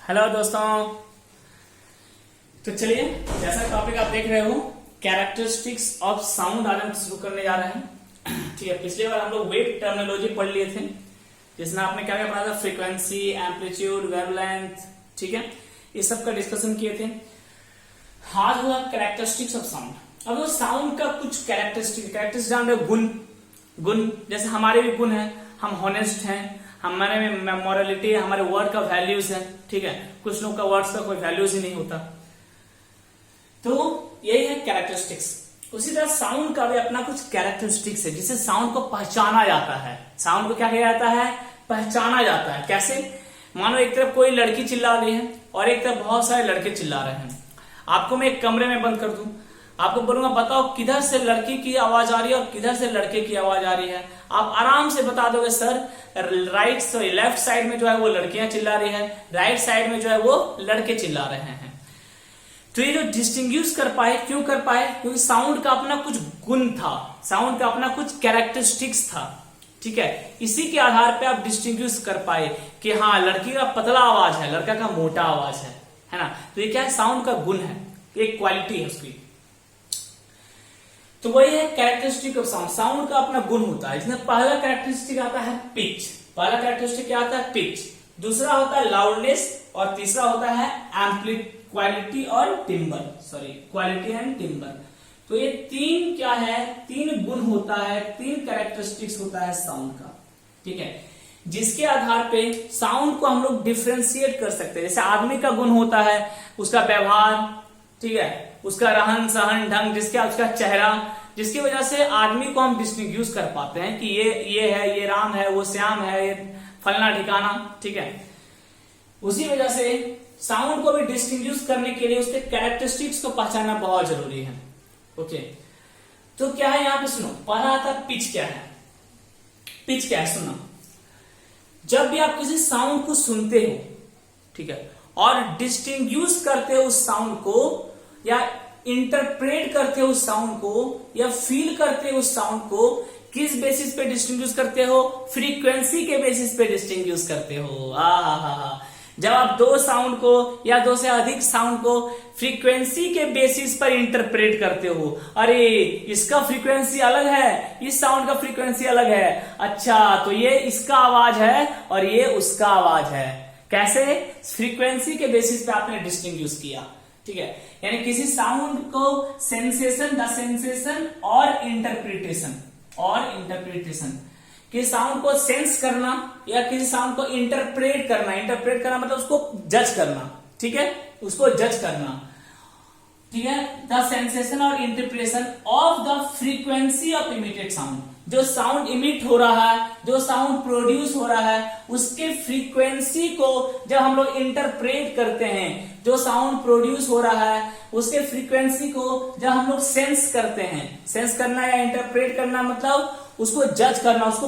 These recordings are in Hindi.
हेलो दोस्तों। तो चलिए, जैसा टॉपिक आप देख रहे हो कैरेक्टरिस्टिक्स ऑफ साउंड, आज हम शुरू करने जा रहे हैं। ठीक है, पिछली बार हम लोग वेव टर्मिनोलॉजी पढ़ लिए थे, जिसमें आपने क्या क्या पढ़ा था, फ्रीक्वेंसी, एम्पलीट्यूड, वेवलेंथ, ठीक है, इस सब का डिस्कशन किए थे। आज हुआ कैरेक्टरिस्टिक्स ऑफ साउंड। अब वो साउंड का कुछ कैरेक्टरिस्टिक जान रहे, गुण जैसे हमारे भी गुण है, हम हॉनेस्ट हैं, हमारे में मॉरलिटी है, हमारे वर्ड का वैल्यूज है। ठीक है, कुछ लोग का वर्ड्स का कोई वैल्यूज ही नहीं होता। तो यही है कैरेक्टरिस्टिक्स। उसी तरह साउंड का भी अपना कुछ कैरेक्टरिस्टिक्स है, जिससे साउंड को पहचाना जाता है। साउंड को क्या किया जाता है? पहचाना जाता है। कैसे? मानो एक तरफ कोई लड़की चिल्ला रही है और एक तरफ बहुत सारे लड़के चिल्ला रहे हैं। आपको मैं एक कमरे में बंद कर दूं, आपको बोलूंगा बताओ किधर से लड़की की आवाज आ रही है और किधर से लड़के की आवाज आ रही है। आप आराम से बता दोगे सर लेफ्ट साइड में जो है वो लड़कियां चिल्ला रही है, राइट साइड में जो है वो लड़के चिल्ला रहे हैं। तो ये जो डिस्टिंग्विश कर पाए, क्यों कर पाए? क्योंकि साउंड का अपना कुछ गुण था, साउंड का अपना कुछ कैरेक्टरिस्टिक्स था। ठीक है, इसी के आधार पे आप डिस्टिंग्विश कर पाए कि हाँ, लड़की का पतला आवाज है, लड़का का मोटा आवाज है ना। तो ये क्या है? साउंड का गुण है, एक क्वालिटी है उसकी। तो वही है कैरेक्टरिस्टिक ऑफ साउंड। साउंड का अपना गुण होता है, इसमें पहला कैरेक्टरिस्टिक आता है पिच। पहला कैरेक्टरिस्टिक क्या आता है? पिच। दूसरा होता है लाउडनेस और तीसरा होता है क्वालिटी और टिम्बर, क्वालिटी एंड टिम्बर। तो ये तीन क्या है? तीन गुण होता है, तीन कैरेक्टरिस्टिक्स होता है साउंड का। ठीक है, जिसके आधार पे साउंड को हम लोग डिफ्रेंशिएट कर सकते हैं। जैसे आदमी का गुण होता है उसका व्यवहार, ठीक है, उसका रहन सहन ढंग, उसका चेहरा, जिसकी वजह से आदमी को हम डिस्टिंग्विश कर पाते हैं कि ये है, ये राम है, वो श्याम है, ये फलना ठिकाना। ठीक है, उसी वजह से साउंड को भी डिस्टिंग्विश करने के लिए उसके कैरेक्टरिस्टिक्स को पहचानना बहुत जरूरी है। ओके, तो क्या है यहाँ पे? सुनो, पहला आता है पिच। क्या है पिच? क्या है? सुनो, जब भी आप किसी साउंड को सुनते हो, ठीक है, और डिस्टिंग्विश करते हो उस साउंड को, या इंटरप्रेट करते हो उस साउंड को, या फील करते हो उस साउंड को, किस बेसिस पे डिस्टिंग्विश करते हो? फ्रीक्वेंसी के बेसिस पे डिस्टिंग्विश करते हो। जब आप दो साउंड को या दो से अधिक साउंड को फ्रीक्वेंसी के बेसिस पर इंटरप्रेट करते हो, अरे इसका फ्रीक्वेंसी अलग है, इस साउंड का फ्रीक्वेंसी अलग है, अच्छा तो ये इसका आवाज है और ये उसका आवाज है। कैसे? फ्रीक्वेंसी के बेसिस पे आपने डिस्टिंग्विश किया। ठीक है, यानी किसी साउंड को द सेंसेशन और इंटरप्रिटेशन किसी साउंड को सेंस करना या किसी साउंड को इंटरप्रेट करना मतलब उसको जज करना। ठीक है, उसको जज करना। ठीक है, द सेंसेशन और interpretation of the frequency of emitted sound. जो साउंड इमिट हो रहा है, जो साउंड प्रोड्यूस हो रहा है, उसके फ्रीक्वेंसी को जब हम लोग इंटरप्रेट करते हैं, जो साउंड प्रोड्यूस हो रहा है उसके फ्रीक्वेंसी को जब हम लोग सेंस करते हैं, सेंस करना या इंटरप्रेट करना मतलब उसको जज करना, उसको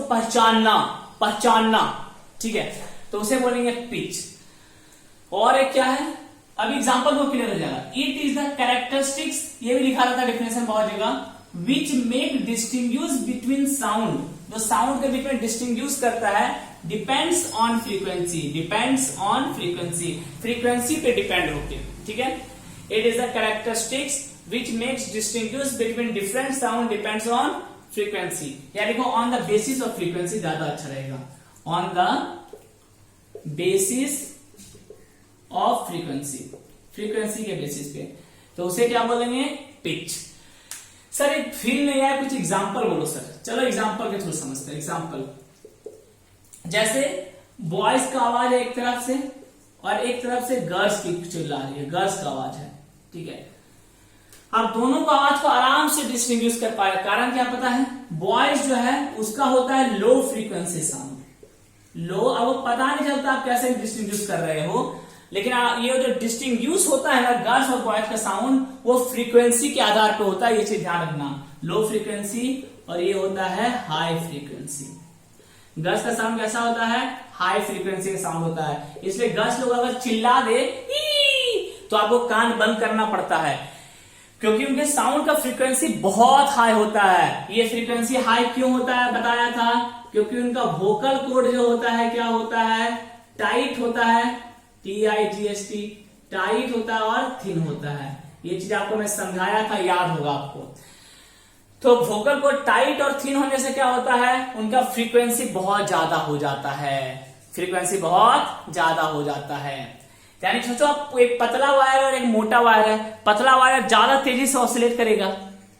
पहचानना। ठीक है, तो उसे बोलेंगे पिच। और एक क्या है? अब एग्जांपल को क्लियर हो जाएगा। इट इज द कैरेक्टरिस्टिक्स, ये भी लिखा रहता है डेफिनेशन बहुत जगह, which make distinguish between sound, जो साउंड के बीच में डिस्टिंग्विश करता है, डिपेंड्स ऑन फ्रीक्वेंसी पे डिपेंड होके। ठीक है, it is the characteristics which makes distinguish between different sound depends on frequency. या देखो on the basis of frequency ज्यादा अच्छा रहेगा, on the basis of frequency के बेसिस पे। तो उसे क्या बोलेंगे? पिच। सर एक फील नहीं आया, कुछ एग्जांपल बोलो सर। चलो एग्जांपल के थ्रू समझते हैं। एग्जांपल जैसे बॉयज का आवाज है एक तरफ से और एक तरफ से गर्ल्स की चिल्ला रही है, गर्ल्स का आवाज है। ठीक है, आप दोनों को आवाज को आराम से डिस्टिंग्विश कर पाए। कारण क्या पता है? बॉयज जो है उसका होता है लो फ्रीक्वेंसी साउंड, लो। अब वो पता नहीं चलता आप कैसे डिस्टिंग्विश कर रहे हो, लेकिन ये जो डिस्टिंग्विश होता है ना गर्ल्स और बॉयज का साउंड, वो फ्रीक्वेंसी के आधार पे होता है। ये चीज ध्यान रखना, लो फ्रीक्वेंसी और ये होता है हाई फ्रीक्वेंसी। गर्ल्स का साउंड कैसा होता है? हाई फ्रीक्वेंसी का साउंड होता है। इसलिए गर्ल्स लोग अगर चिल्ला दे तो आपको कान बंद करना पड़ता है, क्योंकि उनके साउंड का फ्रीक्वेंसी बहुत हाई होता है। ये फ्रीक्वेंसी हाई क्यों होता है बताया था, क्योंकि उनका वोकल कोड जो होता है क्या होता है? टाइट होता है। TIGHT, टाइट होता है और थिन होता है। ये चीज आपको मैं समझाया था, याद होगा आपको। तो वोकल को टाइट और थिन होने से क्या होता है, उनका फ्रीक्वेंसी बहुत ज्यादा हो जाता है, फ्रीक्वेंसी बहुत ज्यादा हो जाता है। यानी सोचो आप, एक पतला वायर और एक मोटा वायर है, पतला वायर ज्यादा तेजी से ऑसिलेट करेगा,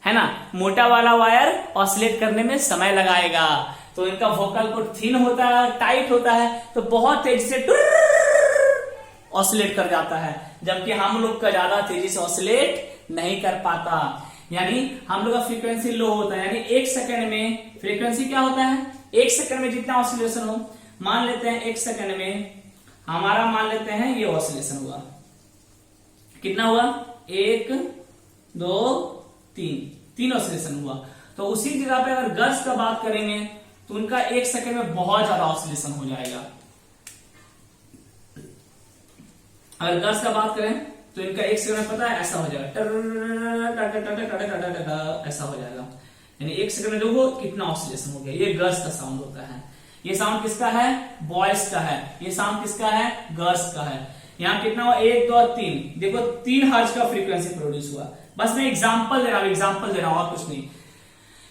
है ना, मोटा वाला वायर ऑसिलेट करने में समय लगाएगा। तो इनका वोकल को थिन होता है, टाइट होता है, तो बहुत तेजी से ऑसिलेट कर जाता है, जबकि हम लोग का ज्यादा तेजी से ऑसिलेट नहीं कर पाता। यानी हम लोग का फ्रीक्वेंसी लो होता है, यानी एक सेकंड में फ्रीक्वेंसी क्या होता है, एक सेकंड में जितना ऑसिलेशन हो, मान लेते हैं एक सेकंड में हमारा, मान लेते हैं ये ऑसिलेशन हुआ, कितना हुआ, 1 2 3 ऑसिलेशन हुआ। तो उसी जगह पे अगर गर्ल्स का बात करेंगे तो उनका एक सेकंड में बहुत ज्यादा ऑसिलेशन हो जाएगा। अगर गर्ल्स का बात करें तो इनका एक सेकंड में पता है ऐसा हो जाएगा, ऐसा हो जाएगा, यानी एक सेकंड में देखो कितना ऑसिलेशन हो गया। ये गर्ल्स का साउंड होता है। ये साउंड किसका है, बॉयज का है। ये साउंड किसका है, गर्ल्स का है। यहाँ कितना हुआ, 1 2 3, देखो 3 हर्ट्ज का फ्रीक्वेंसी प्रोड्यूस हुआ। बस मैं एग्जांपल दे रहा हूं, और कुछ नहीं।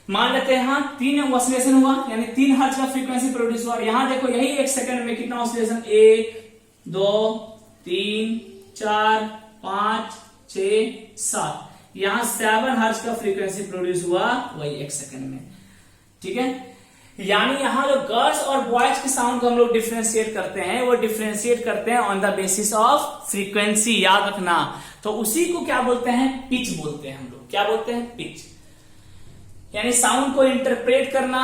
मान लेते हैं यहाँ 3 ऑसिलेशन हुआ, यानी 3 हर्ट्ज का फ्रीक्वेंसी प्रोड्यूस हुआ। और यहाँ देखो यही एक सेकंड में कितना ऑसिलेशन, 1 2 3 4 5 6 7, यहाँ 7 हर्ट्ज का फ्रीक्वेंसी प्रोड्यूस हुआ वही एक सेकंड में। ठीक है, यानी यहाँ जो गर्ल्स और बॉयज के साउंड को हम लोग डिफ्रेंशिएट करते हैं, वो डिफ्रेंशिएट करते हैं on the basis of frequency, याद रखना। तो उसी को क्या बोलते हैं, पिच बोलते हैं हम लोग। क्या बोलते हैं, पिच। यानी साउंड को इंटरप्रेट करना,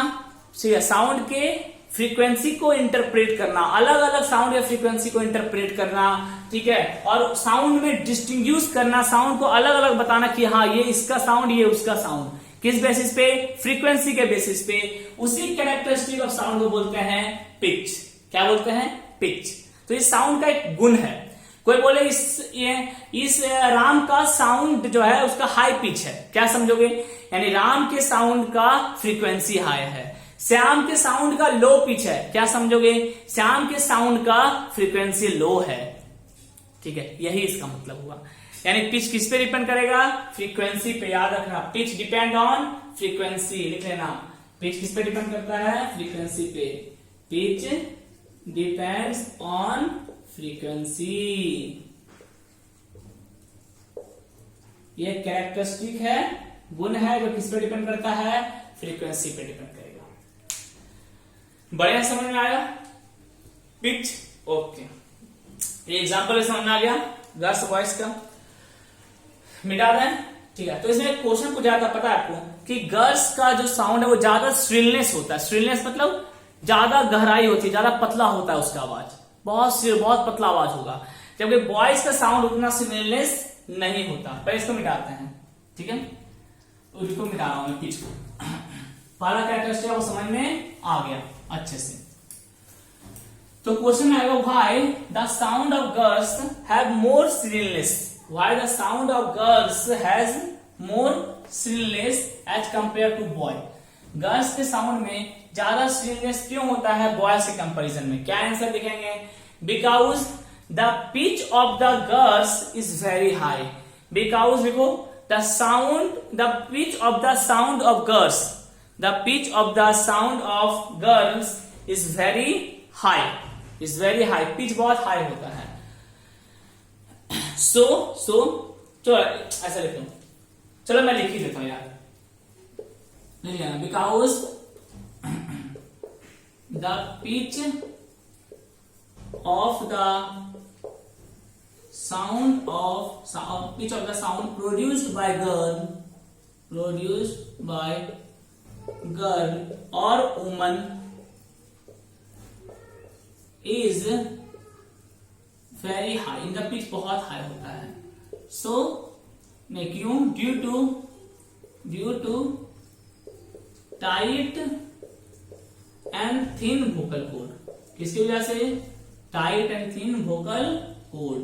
साउंड के फ्रीक्वेंसी को इंटरप्रेट करना, अलग अलग साउंड या फ्रीक्वेंसी को इंटरप्रेट करना, ठीक है, और साउंड में डिस्टिंग्विश करना, साउंड को अलग अलग बताना कि हाँ ये इसका साउंड, ये उसका साउंड। किस बेसिस पे, फ्रीक्वेंसी के बेसिस पे। उसी कैरेक्टरिस्टिक ऑफ साउंड को बोलते हैं पिच। क्या बोलते हैं, पिच। तो इस साउंड का एक गुण है। कोई बोले इस राम का साउंड जो है उसका हाई पिच है, क्या समझोगे, यानी राम के साउंड का फ्रीक्वेंसी हाई है। श्याम के साउंड का लो पिच है, क्या समझोगे, श्याम के साउंड का फ्रीक्वेंसी लो है। ठीक है, यही इसका मतलब हुआ। यानी पिच किस पे डिपेंड करेगा, फ्रीक्वेंसी पे, याद रखना। पिच डिपेंड ऑन फ्रीक्वेंसी, लिख लेना। पिच किस पे डिपेंड करता है, फ्रीक्वेंसी पे। Pitch depends on frequency. ये कैरेक्टरिस्टिक है, गुण है, जो किस पे डिपेंड करता है, फ्रीक्वेंसी पे डिपेंड करेगा। बढ़िया समझ में आया पिच, ओके। ये एग्जांपल समझ में आ गया गर्ल्स वॉइस का, मिटा दें। ठीक है, तो इसमें एक क्वेश्चन पूछा था, पता है आपको, कि गर्ल्स का जो साउंड है वो ज्यादा श्रिलनेस होता है। श्रिलनेस मतलब ज्यादा गहराई होती है, ज्यादा पतला होता है उसका आवाज, बहुत पतला आवाज होगा, जबकि बॉयज का साउंड उतना श्रिलनेस नहीं होता। पहले इसको मिटाते हैं, ठीक है, तो इसको मिटा रहा हूं मैं पिच को। पहला कैरेक्टरिस्टिक वो समझ में आ गया अच्छे से। तो क्वेश्चन में आएगा, why the sound of girls have more shrillness, why the sound of girls has more shrillness as compared to boy। Girls के साउंड में ज्यादा श्रिलनेस क्यों होता है बॉयज के कंपैरिजन में, क्या आंसर लिखेंगे, because the pitch of the girls is very high. Because देखो the pitch of the sound of girls, the pitch of the sound of girls is very high, pitch बहुत हाई होता है। सो चलो ऐसा लिखता हूं, चलो मैं लिख ही देता हूं यार, नहीं लिखना, because the pitch of the sound produced by girl और वुमन इज वेरी हाई, इनका पिच बहुत हाई होता है। सो क्यों, due to tight and thin vocal cord. किसकी वजह से, tight and thin vocal cord,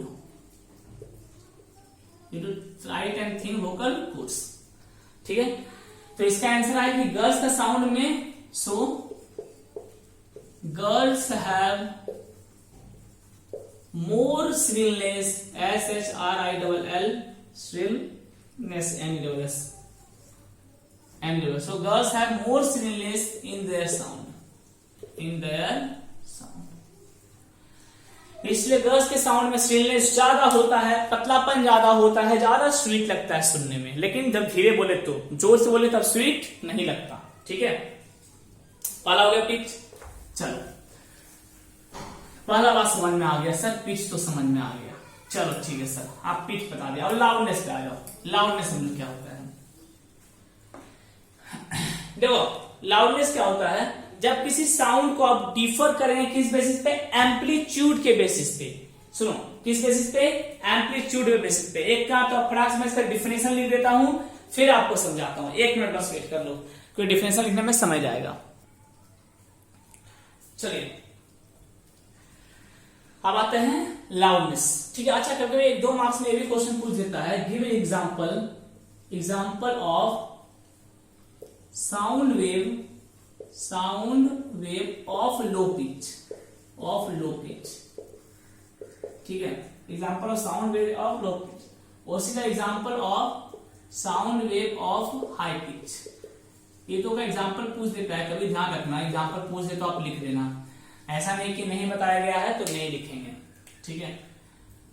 due to tight and thin vocal cords. ठीक है, तो इसका आंसर है कि गर्ल्स का साउंड में, so girls have more shrillness, SHRILL, shrillness, NES. So girls have more shrillness in their sound. इसलिए गर्ल्स के साउंड में स्ट्रिलनेस ज्यादा होता है, पतलापन ज्यादा होता है, ज्यादा स्वीट लगता है सुनने में। लेकिन जब धीरे बोले तो, जोर से बोले तब स्वीट नहीं लगता। ठीक है, पहला हो गया पिच। चलो पहला बात समझ में आ गया सर, पिच तो समझ में आ गया। चलो ठीक है सर, आप पिच बता दिया। अब लाउडनेस पे आ जाओ। लाउडनेस समझो क्या होता है। देखो लाउडनेस क्या होता है, जब किसी साउंड को आप डिफर करेंगे किस बेसिस पे, एम्पलीट्यूड के बेसिस पे। सुनो, किस बेसिस पे, एम्पलीट्यूड के बेसिस पे। एक का तो अप्रॉक्स में इसका डिफिनेशन लिख देता हूं, फिर आपको समझाता हूं। 1 मिनट बस वेट कर लो, कोई डिफिनेशन लिखने में समझ आएगा। चलिए अब आते हैं लाउडनेस। ठीक है, अच्छा कभी 1-2 मार्क्स में ये भी क्वेश्चन पूछ देता है, give example of sound wave of low pitch. ठीक है, example of sound wave of low pitch. उसी का example of sound wave of high pitch. ये तो का एग्जांपल पूछ देता है, कभी ध्यान रखना, एग्जांपल पूछ दे तो आप लिख देना। ऐसा नहीं कि नहीं बताया गया है तो नहीं लिखेंगे। ठीक है,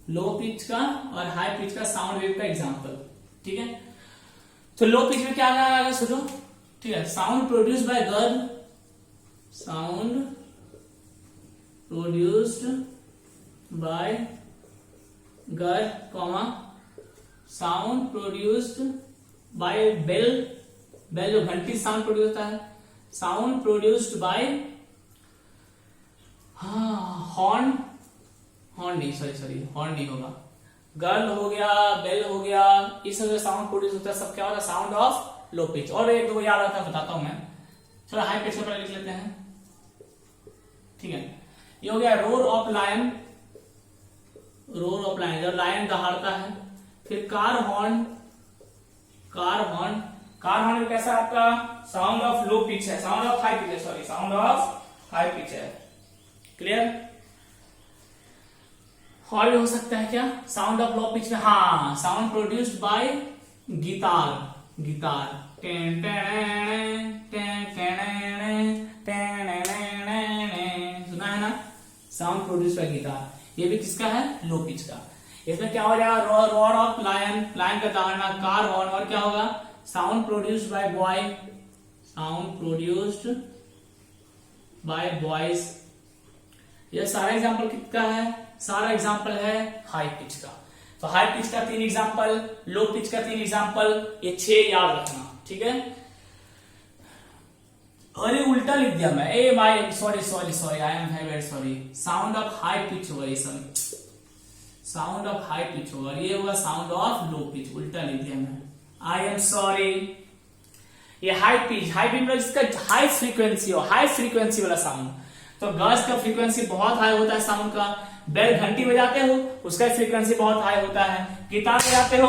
लो पिच का और हाई पिच का साउंड वेव का एग्जांपल। ठीक है, तो लो पिच में क्या आएगा सुनो। ठीक है, sound produced by girl, sound produced by girl comma sound produced by bell जो घंटी साउंड प्रोड्यूस होता है, साउंड प्रोड्यूस्ड बाय हॉर्न नहीं होगा, गर्ल हो गया, बेल हो गया, इस तरह साउंड प्रोड्यूस होता है। सब क्या होता है, साउंड ऑफ लो पिच। और 1-2 याद आता है बताता हूं मैं। चलो हाई पिच पर लिख लेते हैं। ठीक है, ये हो गया रोर ऑफ लायन, जब लायन दहाड़ता है। फिर कार हॉर्न में कैसा आपका साउंड ऑफ लो पिच है, साउंड ऑफ हाई पिच है। क्लियर? और भी हो सकता है क्या, साउंड ऑफ लो पिच में, हाँ, साउंड प्रोड्यूस्ड बाय गिटार। सुना है ना, साउंड प्रोड्यूस बाय गिटार। ये भी किसका है, लो पिच का। इसमें क्या हो जाएगा, रोर ऑफ लायन का दहाड़ना, कार हॉर्न, और क्या होगा, साउंड प्रोड्यूस्ड बाय बॉयज। ये सारा एग्जांपल किसका है, सारा एग्जांपल है हाई पिच का। तो हाई पिच का 3 एग्जांपल, लो पिच का 3 एग्जांपल, ये 6 याद रखना। ठीक है, अरे उल्टा लिख दिया मैं, ए भाई sorry, I am very sorry. Sound of high pitch होगा, ये साउंड ऑफ हाई पिच होगा, ये होगा साउंड ऑफ लो पिच, उल्टा लिख दिया मैं, आई एम सॉरी। ये हाई पिच मतलब इसका हाई फ्रीक्वेंसी वाला साउंड। तो गर्ल्स का फ्रीक्वेंसी बहुत हाई होता है साउंड का। बेल घंटी बजाते हो, उसका फ्रीक्वेंसी बहुत हाई होता है। गिटार बजाते हो,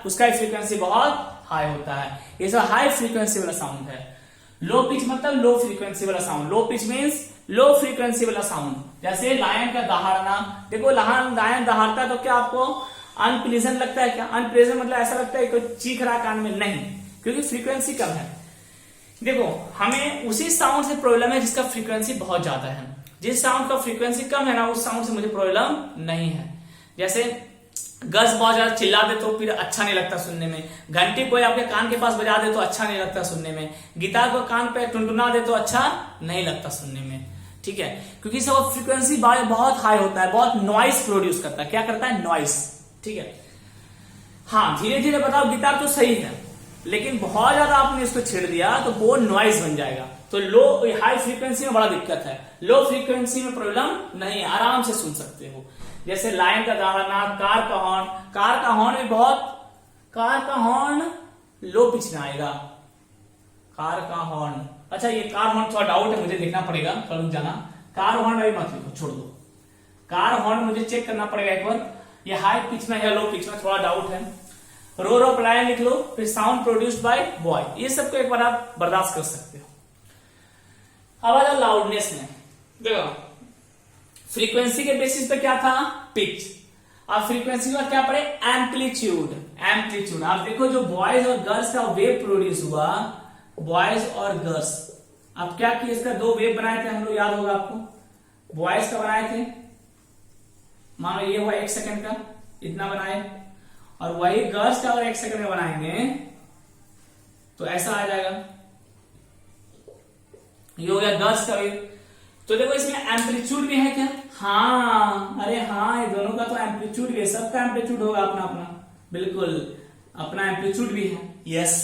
उसका फ्रीक्वेंसी बहुत हाई होता है। ये सब हाई फ्रीक्वेंसी वाला साउंड है। लो पिच मतलब लो फ्रीक्वेंसी वाला sound. Low pitch means low frequency वाला साउंड। जैसे लायन का दहाड़ना, देखो लायन दहाड़ता है तो क्या आपको अनप्लीजेंट लगता है क्या? अनप्लीजेंट मतलब ऐसा लगता है कोई चीख रहा कान में, नहीं, क्योंकि फ्रीक्वेंसी कम है। देखो हमें उसी साउंड से प्रॉब्लम है जिसका फ्रीक्वेंसी बहुत ज्यादा है। जिस साउंड का फ्रीक्वेंसी कम है ना, उस साउंड से मुझे प्रॉब्लम नहीं है। जैसे गर्ल्स बहुत ज्यादा चिल्ला दे तो फिर अच्छा नहीं लगता सुनने में। घंटी कोई आपके कान के पास बजा दे तो अच्छा नहीं लगता सुनने में। गिटार को कान पे टुनटुना दे तो अच्छा नहीं लगता सुनने में। ठीक है, क्योंकि सब फ्रीक्वेंसी बहुत हाई होता है, बहुत नॉइस प्रोड्यूस करता है। क्या करता है? नॉइस। ठीक है, हाँ धीरे धीरे बताओ, गिटार तो सही है लेकिन बहुत ज्यादा आपने इसको छेड़ दिया तो वो नॉइज बन जाएगा। तो लो हाई फ्रीक्वेंसी में बड़ा दिक्कत है, लो फ्रीक्वेंसी में प्रॉब्लम नहीं, आराम से सुन सकते हो। जैसे लाइन का दहाड़ना, कार का हॉर्न भी बहुत, कार का हॉर्न लो पिच में आएगा। कार का हॉर्न, अच्छा ये कार हॉर्न थोड़ा डाउट है, मुझे देखना पड़ेगा, थोड़ा रुक जाना। कार हॉर्न अभी मत लिखो, छोड़ दो। कार हॉर्न मुझे चेक करना पड़ेगा एक बार, ये हाई पिच में है लो पिच में, थोड़ा डाउट है। रोर ऑफ लायन लिख लो, फिर साउंड प्रोड्यूस्ड बाय बॉय, ये सबको एक बार आप बर्दाश्त कर सकते हो। अब आ जाओ लाउडनेस में। देखो फ्रीक्वेंसी के बेसिस पे क्या था, पिच। अब फ्रीक्वेंसी का क्या पढ़े, एम्पलीट्यूड। एम्पलीट्यूड आप देखो जो बॉयज और गर्ल्स का वेव प्रोड्यूस हुआ, बॉयज और गर्ल्स, अब क्या किए, इसका दो वेव बनाए थे हम लोग, याद होगा आपको। बॉयज का बनाए थे, मानो ये हुआ 1 सेकंड का, इतना बनाए, और वही गर्ल्स का अगर 1 सेकंड में बनाएंगे तो ऐसा आ जाएगा, ये हो गया गर्ल्स का वेव। तो देखो इसमें एम्पलीट्यूड भी है क्या, हाँ, अरे हाँ, ये दोनों का तो एम्पलीट्यूड भी है, सबका एम्पलीट्यूड होगा अपना अपना, बिल्कुल अपना एम्पलीट्यूड भी है, यस।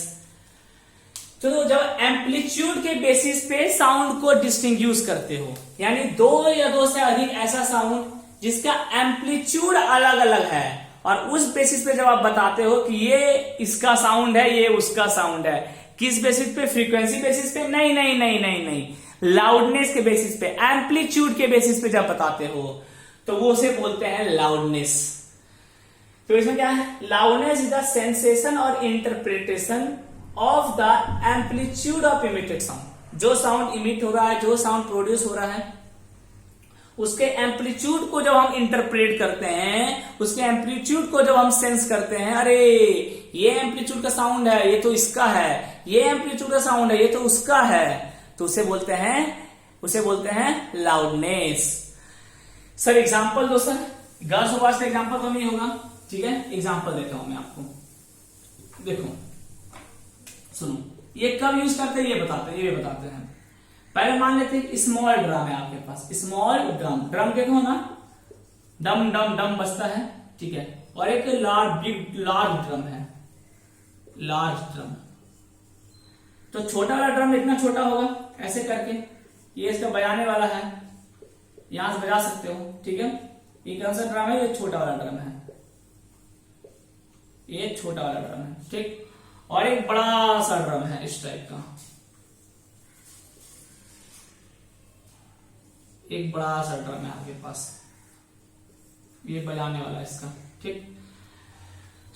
तो जब एम्पलीट्यूड के बेसिस पे साउंड को डिस्टिंग्विश करते हो, यानी दो या दो से अधिक ऐसा साउंड जिसका एम्पलीट्यूड अलग अलग है, और उस बेसिस पे जब आप बताते हो कि ये इसका साउंड है, ये उसका साउंड है, किस बेसिस पे, फ्रीक्वेंसी बेसिस पे, नहीं नहीं नहीं नहीं नहीं, लाउडनेस के बेसिस पे, एम्पलीट्यूड के बेसिस पे जब बताते हो तो वो उसे बोलते हैं लाउडनेस। तो इसमें क्या है, लाउडनेस इज द सेंसेशन और interpretation of the amplitude of emitted sound. जो साउंड इमिट हो रहा है, जो साउंड प्रोड्यूस हो रहा है, उसके एम्पलीट्यूड को जब हम इंटरप्रेट करते हैं, उसके एम्पलीट्यूड को जब हम सेंस करते हैं, अरे ये एम्पलीट्यूड का साउंड है, ये तो इसका है, ये एम्पलीट्यूड का साउंड है, ये तो उसका है, तो उसे बोलते हैं लाउडनेस। सर एग्जांपल दो सर, गर्ल्स और बॉयज का एग्जांपल तो नहीं होगा, ठीक है, एग्जांपल देता हूं मैं आपको। देखो सुनो, ये कब यूज करते हैं ये बताते हैं। पहले मान लेते हैं स्मॉल ड्रम है आपके पास, स्मॉल ड्रम देखो ना, डम डम डम बजता है, ठीक है, और एक लार्ज ड्रम है, लार्ज ड्रम। तो छोटा वाला ड्रम इतना छोटा होगा, ऐसे करके, ये इसका बजाने वाला है, यहां से बजा सकते हो, ठीक है। ये कौन सा ड्रम है, ये छोटा वाला ड्रम है, ये छोटा वाला ड्रम है, ठीक। और एक बड़ा सा ड्रम है इस टाइप का, एक बड़ा सा ड्रम है आपके पास, ये बजाने वाला है इसका, ठीक।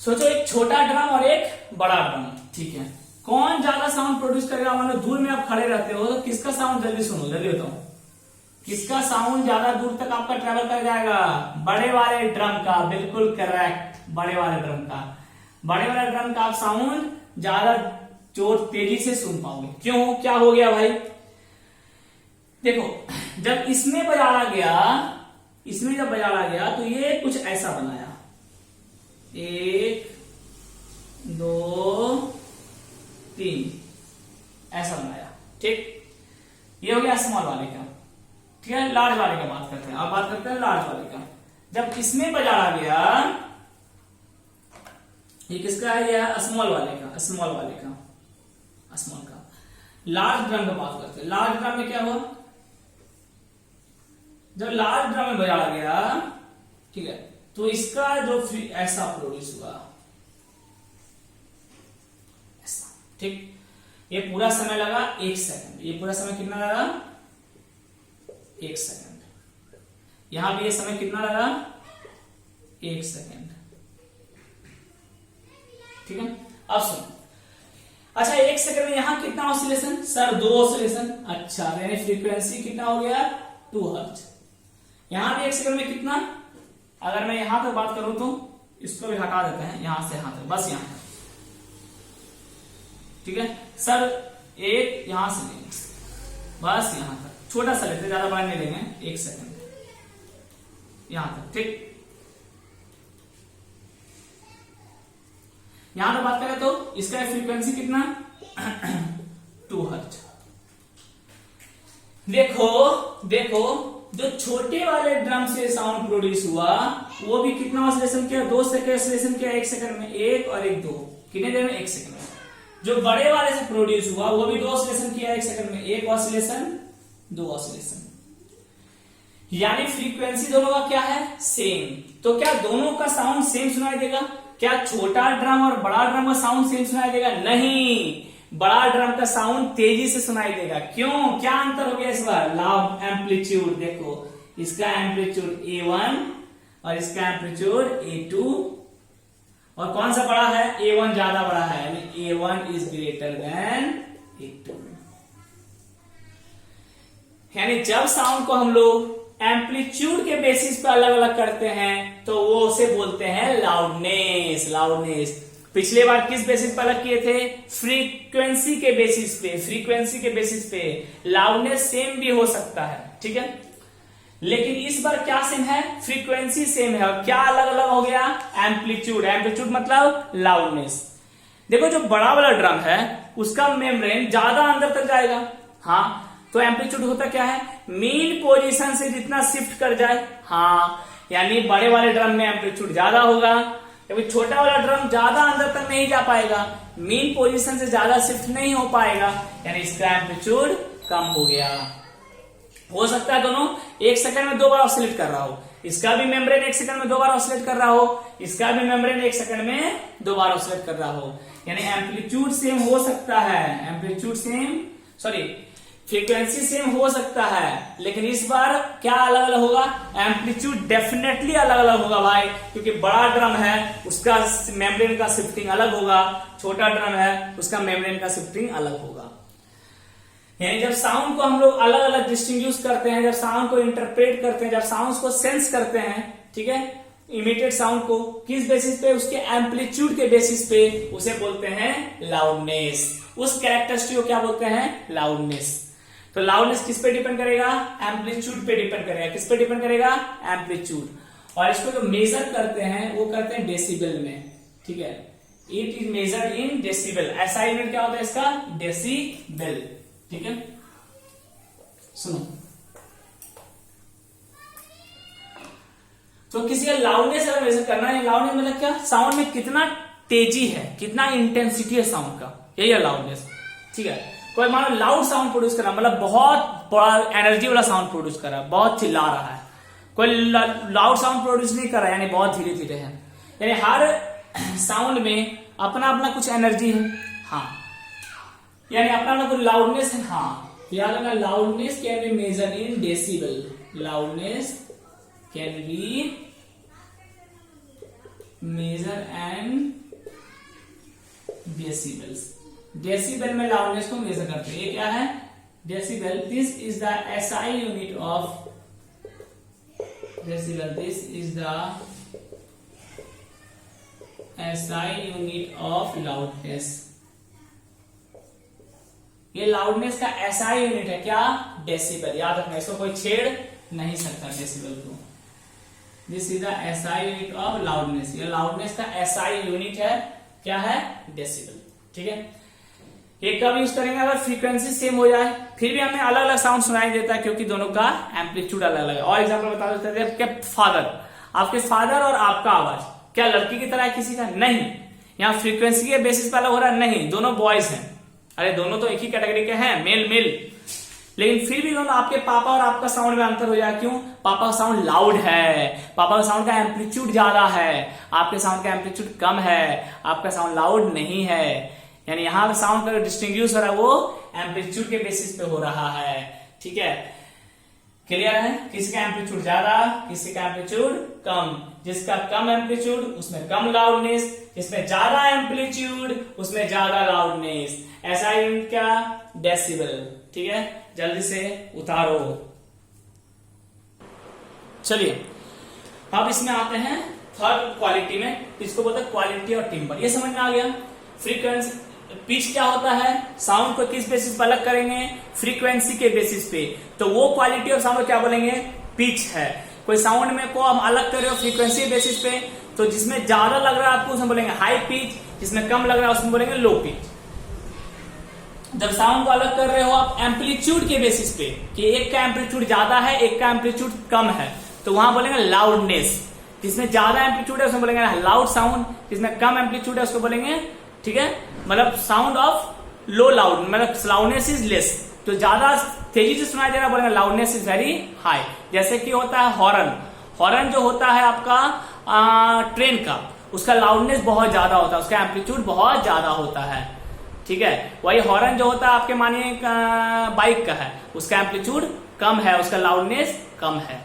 सोचो एक छोटा ड्रम और एक बड़ा ड्रम, ठीक है, कौन ज्यादा साउंड प्रोड्यूस करेगा। मान लो दूर में आप खड़े रहते हो तो किसका साउंड, जल्दी सुनो, जल्दी बताओ, किसका साउंड ज्यादा दूर तक आपका ट्रेवल कर जाएगा, बड़े वाले ड्रम का, बिल्कुल करेक्ट, बड़े वाले ड्रम का। बड़े वाले ड्रम का आप साउंड ज्यादा जोर तेजी से सुन पाओगे। क्यों, क्या हो गया भाई, देखो जब इसमें बजाड़ा गया तो ये कुछ ऐसा बनाया, 1 2 3 ऐसा बनाया, ठीक। ये हो गया स्मॉल वाले का, ठीक है। लार्ज वाले का बात करते हैं, अब बात करते हैं लार्ज वाले का। जब इसमें बजाड़ा गया, ये किसका है, ये स्मॉल वाले का, स्मॉल का। लार्ज ड्रम का बात करते हैं, लार्ज ड्रम में क्या हुआ, जब लार्ज ड्रम में बजाया गया, ठीक है, तो इसका जो ऐसा प्रोड्यूस हुआ, ऐसा, ठीक। ये पूरा समय लगा 1 सेकंड, ये पूरा समय कितना लगा, 1 सेकंड। यहां भी ये समय कितना लगा, 1 सेकंड, ठीक है। अब सुनो, अच्छा 1 सेकंड में यहां कितना ऑसिलेशन, सर 2 ऑसिलेशन, अच्छा, यानी फ्रीक्वेंसी कितना हो गया, 2 हर्ट्ज। यहां भी 1 सेकंड में कितना, अगर मैं यहां तक बात करूं तो इसको भी हटा देते हैं, यहां से यहां तक, बस यहां तक, ठीक है। सर एक यहां से लेंगे, बस यहां तक, छोटा सा लेते, ज्यादा बड़ा नहीं लेंगे, 1 सेकंड यहां तक, ठीक। यहां तक बात करें तो इसका फ्रीक्वेंसी कितना 2 हर्ट्ज। देखो जो छोटे वाले ड्रम से साउंड प्रोड्यूस हुआ वो भी कितना ऑसिलेशन किया, 2 सेकंड ऑसिलेशन किया 1 सेकंड में, 1 और 1 2, कितने देर में, 1 सेकंड में। जो बड़े वाले से प्रोड्यूस हुआ वो भी 2 ऑसिलेशन किया 1 सेकंड में, 1 ऑसिलेशन 2 ऑसिलेशन, यानी फ्रीक्वेंसी दोनों का क्या है, सेम। तो क्या दोनों का साउंड सेम सुनाई देगा, क्या छोटा ड्रम और बड़ा ड्रम का साउंड सेम सुनाई देगा, नहीं, बड़ा ड्रम का साउंड तेजी से सुनाई देगा। क्यों, क्या अंतर हो गया इस बार, लाउड एम्पलीट्यूड, देखो इसका एम्पलीट्यूड A1 और इसका एम्पलीट्यूड A2, और कौन सा बड़ा है, A1 ज्यादा बड़ा है, यानी A1 is greater than A2। यानी जब साउंड को हम लोग एम्पलीट्यूड के बेसिस पे अलग अलग करते हैं तो वो उसे बोलते हैं लाउडनेस। लाउडनेस पिछले बार किस बेसिस पे अलग किए थे? फ्रीक्वेंसी के बेसिस पे। फ्रीक्वेंसी के बेसिस पे लाउडनेस सेम भी हो सकता है, ठीक है, लेकिन इस बार क्या सेम है? फ्रीक्वेंसी सेम है। और क्या अलग अलग हो गया? एम्पलीट्यूड। एम्पलीट्यूड मतलब लाउडनेस। देखो जो बड़ा वाला ड्रम है उसका मेम्ब्रेन ज्यादा अंदर तक जाएगा, हाँ, तो एम्पलीट्यूड होता क्या है? मीन पोजीशन से जितना शिफ्ट कर जाए, हाँ, यानी बड़े वाले ड्रम में एम्पलीट्यूड ज्यादा होगा, क्योंकि छोटा वाला ड्रम ज्यादा अंदर तक नहीं जा पाएगा, मीन पोजीशन से ज्यादा शिफ्ट नहीं हो पाएगा, यानी इसका एम्पलीट्यूड कम हो गया। हो सकता है दोनों एक सेकंड में 2 बार ऑसिलेट कर रहा हो, इसका भी मेम्ब्रेन 1 सेकंड में 2 बार ऑसिलेट कर रहा हो, इसका भी मेम्ब्रेन 1 सेकंड में 2 बार ऑसिलेट कर रहा हो, यानी एम्पलीट्यूड सेम हो सकता है। Amplitude same, sorry, frequency same हो सकता है, लेकिन इस बार क्या अलग अलग होगा? एम्पलीट्यूड डेफिनेटली अलग अलग होगा भाई, क्योंकि बड़ा ड्रम है उसका मेम्ब्रेन का शिफ्टिंग अलग होगा, छोटा ड्रम है उसका मेम्ब्रेन का शिफ्टिंग अलग होगा। यानी जब साउंड को हम लोग अलग अलग डिस्टिंग्विश करते हैं, जब साउंड को इंटरप्रेट करते हैं, जब साउंड को सेंस करते हैं, ठीक है, इमिटेड साउंड को किस बेसिस पे? उसके एम्पलीट्यूड के बेसिस पे उसे बोलते हैं लाउडनेस। उस कैरेक्टरिस्टिक को क्या बोलते हैं? लाउडनेस। तो लाउडनेस किस पे डिपेंड करेगा? एम्पलीट्यूड पे डिपेंड करेगा। किस पे डिपेंड करेगा? एम्पलीट्यूड। और इसको जो मेजर करते हैं वो करते हैं डेसिबल में, ठीक है, it is measured in decibel. ऐसा यूनिट क्या होता है इसका? डेसिबल, ठीक है। सुनो, तो किसी का लाउडनेस अगर मेजर करना है, लाउडनेस मतलब क्या? साउंड में कितना तेजी है, कितना इंटेंसिटी है साउंड का, यही है लाउडनेस, ठीक है। कोई मान लो लाउड साउंड प्रोड्यूस कर रहा है, मतलब बहुत बड़ा एनर्जी वाला साउंड प्रोड्यूस कर रहा है, बहुत चिल्ला रहा है। कोई लाउड साउंड प्रोड्यूस नहीं कर रहा है, यानी बहुत धीरे धीरे है। यानी हर साउंड में अपना अपना कुछ एनर्जी है, हाँ, यानी अपना अपना कुछ लाउडनेस है, हाँ। याद रखना, loudness can be measure in decibel. Loudness can be measure and decibels. Decibel में लाउडनेस को मेजर करते हैं। ये क्या है? Decibel. This is the SI unit of decibel. This is the SI unit of loudness. ये लाउडनेस का एसआई यूनिट है, क्या? डेसिबल। याद रखना, इसको कोई छेड़ नहीं सकता डेसिबल को। This is the SI unit of loudness. ये लाउडनेस का एसआई यूनिट है, क्या है? डेसिबल, ठीक है। ये कब यूज करेंगे? अगर फ्रीक्वेंसी सेम हो जाए, फिर भी हमें अलग अलग साउंड सुनाई देता है क्योंकि दोनों का एम्पलीट्यूड अलग अलग है। और एग्जांपल बता देते हैं, आपके फादर, आपके फादर और आपका आवाज क्या लड़की की तरह है किसी का? नहीं। यहाँ फ्रीक्वेंसी के बेसिस पर अलग हो रहा है? नहीं, दोनों बॉयज हैं। अरे दोनों तो एक ही कैटेगरी के हैं, मेल मेल, लेकिन फिर भी दोनों, आपके पापा और आपका साउंड में अंतर हो जाए। क्यों? पापा का साउंड लाउड है, पापा का साउंड का एम्पलीट्यूड ज्यादा है, आपके साउंड का एम्पलीट्यूड कम है, आपका साउंड लाउड नहीं है। यानी यहां साउंड का डिस्टिंग्विश हो रहा है वो एम्पलीट्यूड के बेसिस पे हो रहा है, ठीक है। क्लियर है? किसी का एम्पलीट्यूड ज्यादा, किसी का एम्पलीट्यूड कम। जिसका कम एम्पलीट्यूड उसमें कम लाउडनेस, जिसमें ज्यादा एम्पलीट्यूड उसमें ज्यादा लाउडनेस। ऐसा यूनिट क्या? डेसिबल, ठीक है। जल्दी से उतारो। चलिए अब इसमें आते हैं थर्ड क्वालिटी में, इसको बोलते हैं क्वालिटी और टिम्बर। ये समझ में आ गया। फ्रीक्वेंसी, पिच क्या होता है? साउंड को किस बेसिस पर अलग करेंगे? फ्रीक्वेंसी के बेसिस पे। तो वो क्वालिटी ऑफ साउंड क्या बोलेंगे? पिच है। कोई साउंड में को हम अलग कर रहे हो फ्रीक्वेंसी के बेसिस पे, तो जिसमें ज्यादा लग रहा है आपको उसमें बोलेंगे हाई पिच, जिसमें कम लग रहा है उसमें बोलेंगे लो पिच। जब साउंड को अलग कर रहे हो आप एम्पलीट्यूड के बेसिस पे कि एक का एम्पलीट्यूड ज्यादा है, एक का एम्पलीट्यूड कम है, तो वहां बोलेंगे लाउडनेस। जिसमें ज्यादा एम्पलीट्यूड है उसमें बोलेंगे लाउड साउंड, जिसमें कम एम्पलीट्यूड है उसको बोलेंगे, ठीक है, मतलब साउंड ऑफ लो लाउड, मतलब लाउडनेस इज लेस। तो ज्यादा तेजी से सुनाई दे रहा बोलेंगे लाउडनेस इज वेरी हाई। जैसे कि होता है हॉर्न, हॉर्न जो होता है आपका ट्रेन का, उसका लाउडनेस बहुत ज्यादा होता है, उसका एम्पलीट्यूड बहुत ज्यादा होता है, ठीक है। वही हॉर्न जो होता है आपके मानिए बाइक का है, उसका एम्पलीट्यूड कम है, उसका लाउडनेस कम है,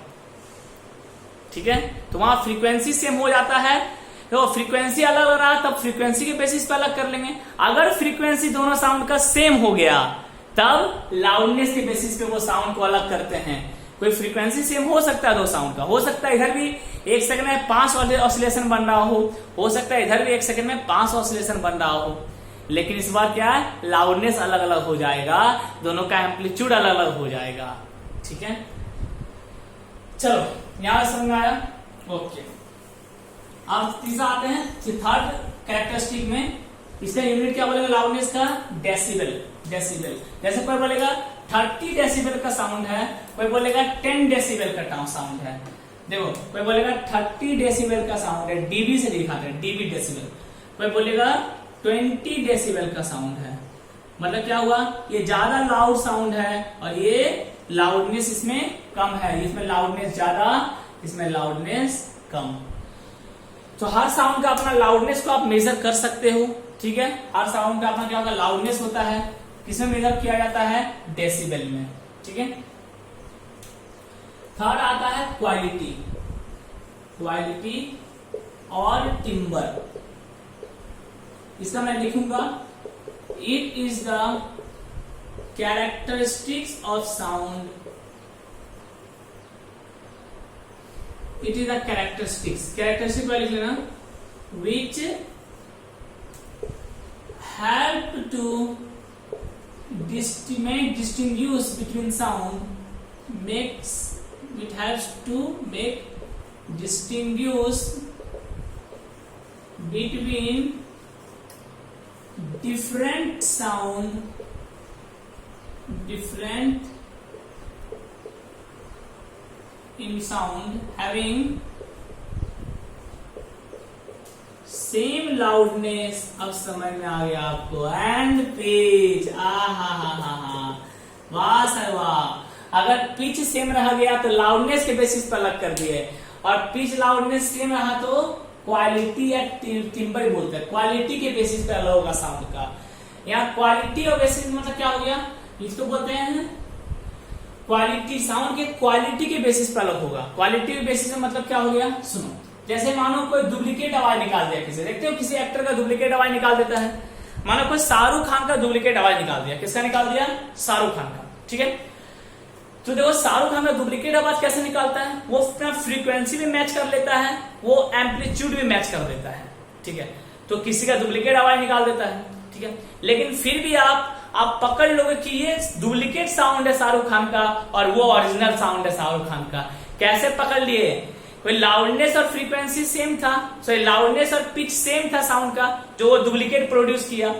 ठीक है। तो वहां फ्रीक्वेंसी सेम हो जाता है, तो फ्रीक्वेंसी अलग हो रहा तब फ्रीक्वेंसी के बेसिस पे अलग कर लेंगे। अगर फ्रीक्वेंसी दोनों साउंड का सेम हो गया तब लाउडनेस के बेसिस पे वो साउंड को अलग करते हैं। कोई फ्रीक्वेंसी सेम हो सकता है दो साउंड का, हो सकता है इधर भी 1 सेकंड में 5 ऑसिलेशन बन रहा हो सकता है इधर भी 1 सेकंड में 5 ऑसिलेशन बन रहा हो, लेकिन इस बार क्या है, लाउडनेस अलग अलग हो जाएगा, दोनों का एम्पलीट्यूड अलग अलग हो जाएगा। ठीक है, चलो यहां समझ में आया। ओके, अब तीसरा आते हैं थर्ड कैरेक्टरिस्टिक में। इसका यूनिट क्या बोलेगा लाउडनेस का, डेसिबल। डेसिबल जैसे कोई बोलेगा 30 डेसिबल का साउंड है, कोई बोलेगा 10 डेसिबल का साउंड है। देखो कोई बोलेगा 30 डेसिबल का साउंड है, डीबी से दिखाते हैं, डीबी डेसिबल। कोई बोलेगा 20 डेसिबल का साउंड है, मतलब क्या हुआ, ये ज्यादा लाउड साउंड है और ये लाउडनेस इसमें कम है, इसमें लाउडनेस ज्यादा, इसमें लाउडनेस कम। तो हर साउंड का अपना लाउडनेस को आप मेजर कर सकते हो। ठीक है, हर साउंड का अपना क्या होगा, लाउडनेस होता है, किसमें मेजर किया जाता है, डेसिबल में। ठीक है, थर्ड आता है क्वालिटी। क्वालिटी और टिम्बर, इसका मैं लिखूंगा, it is the characteristics of sound, it is the characteristics, characteristic लिख लेना, विच help to distinguish between sound, makes it helps to make distinguish between different sound, different in sound having same loudness. अब समझ में आ गया आपको, एंड पिच। वाह सर वाह, अगर पिच सेम रह गया तो लाउडनेस के बेसिस पर अलग कर दिए, और पिच लाउडनेस सेम रहा तो क्वालिटी या टिम्बर बोलते हैं, क्वालिटी के बेसिस पे अलग होगा साउंड का। यहाँ क्वालिटी और बेसिस मतलब क्या हो गया, इसको बोलते हैं क्वालिटी, साउंड के क्वालिटी के बेसिस पर अलग होगा। क्वालिटी के बेसिस में मतलब क्या हो गया, सुनो, जैसे मानो कोई डुप्लीकेट आवाज निकाल दिया किसी, देखते हो किसी एक्टर का डुप्लीकेट आवाज निकाल देता है, मानो कोई शाहरुख खान का डुप्लीकेट आवाज निकाल दिया, किसका निकाल दिया, शाहरुख खान का। ठीक है, तो देखो शाहरुख खान का डुप्लीकेट आवाज कैसे निकालता है, वो अपना फ्रीक्वेंसी भी मैच कर लेता है, वो एम्पलीट्यूड भी मैच कर देता है। ठीक है, तो किसी का डुप्लीकेट आवाज निकाल देता है। ठीक है, लेकिन फिर भी आप पकड़ लोगे कि ये डुप्लीकेट साउंड है शाहरुख खान का और वो ओरिजिनल साउंड है शाहरुख खान का। कैसे पकड़ लिए, कोई लाउडनेस और फ्रीक्वेंसी सेम था, सॉरी लाउडनेस और पिच सेम था साउंड का, जो वो डुप्लीकेट प्रोड्यूस किया,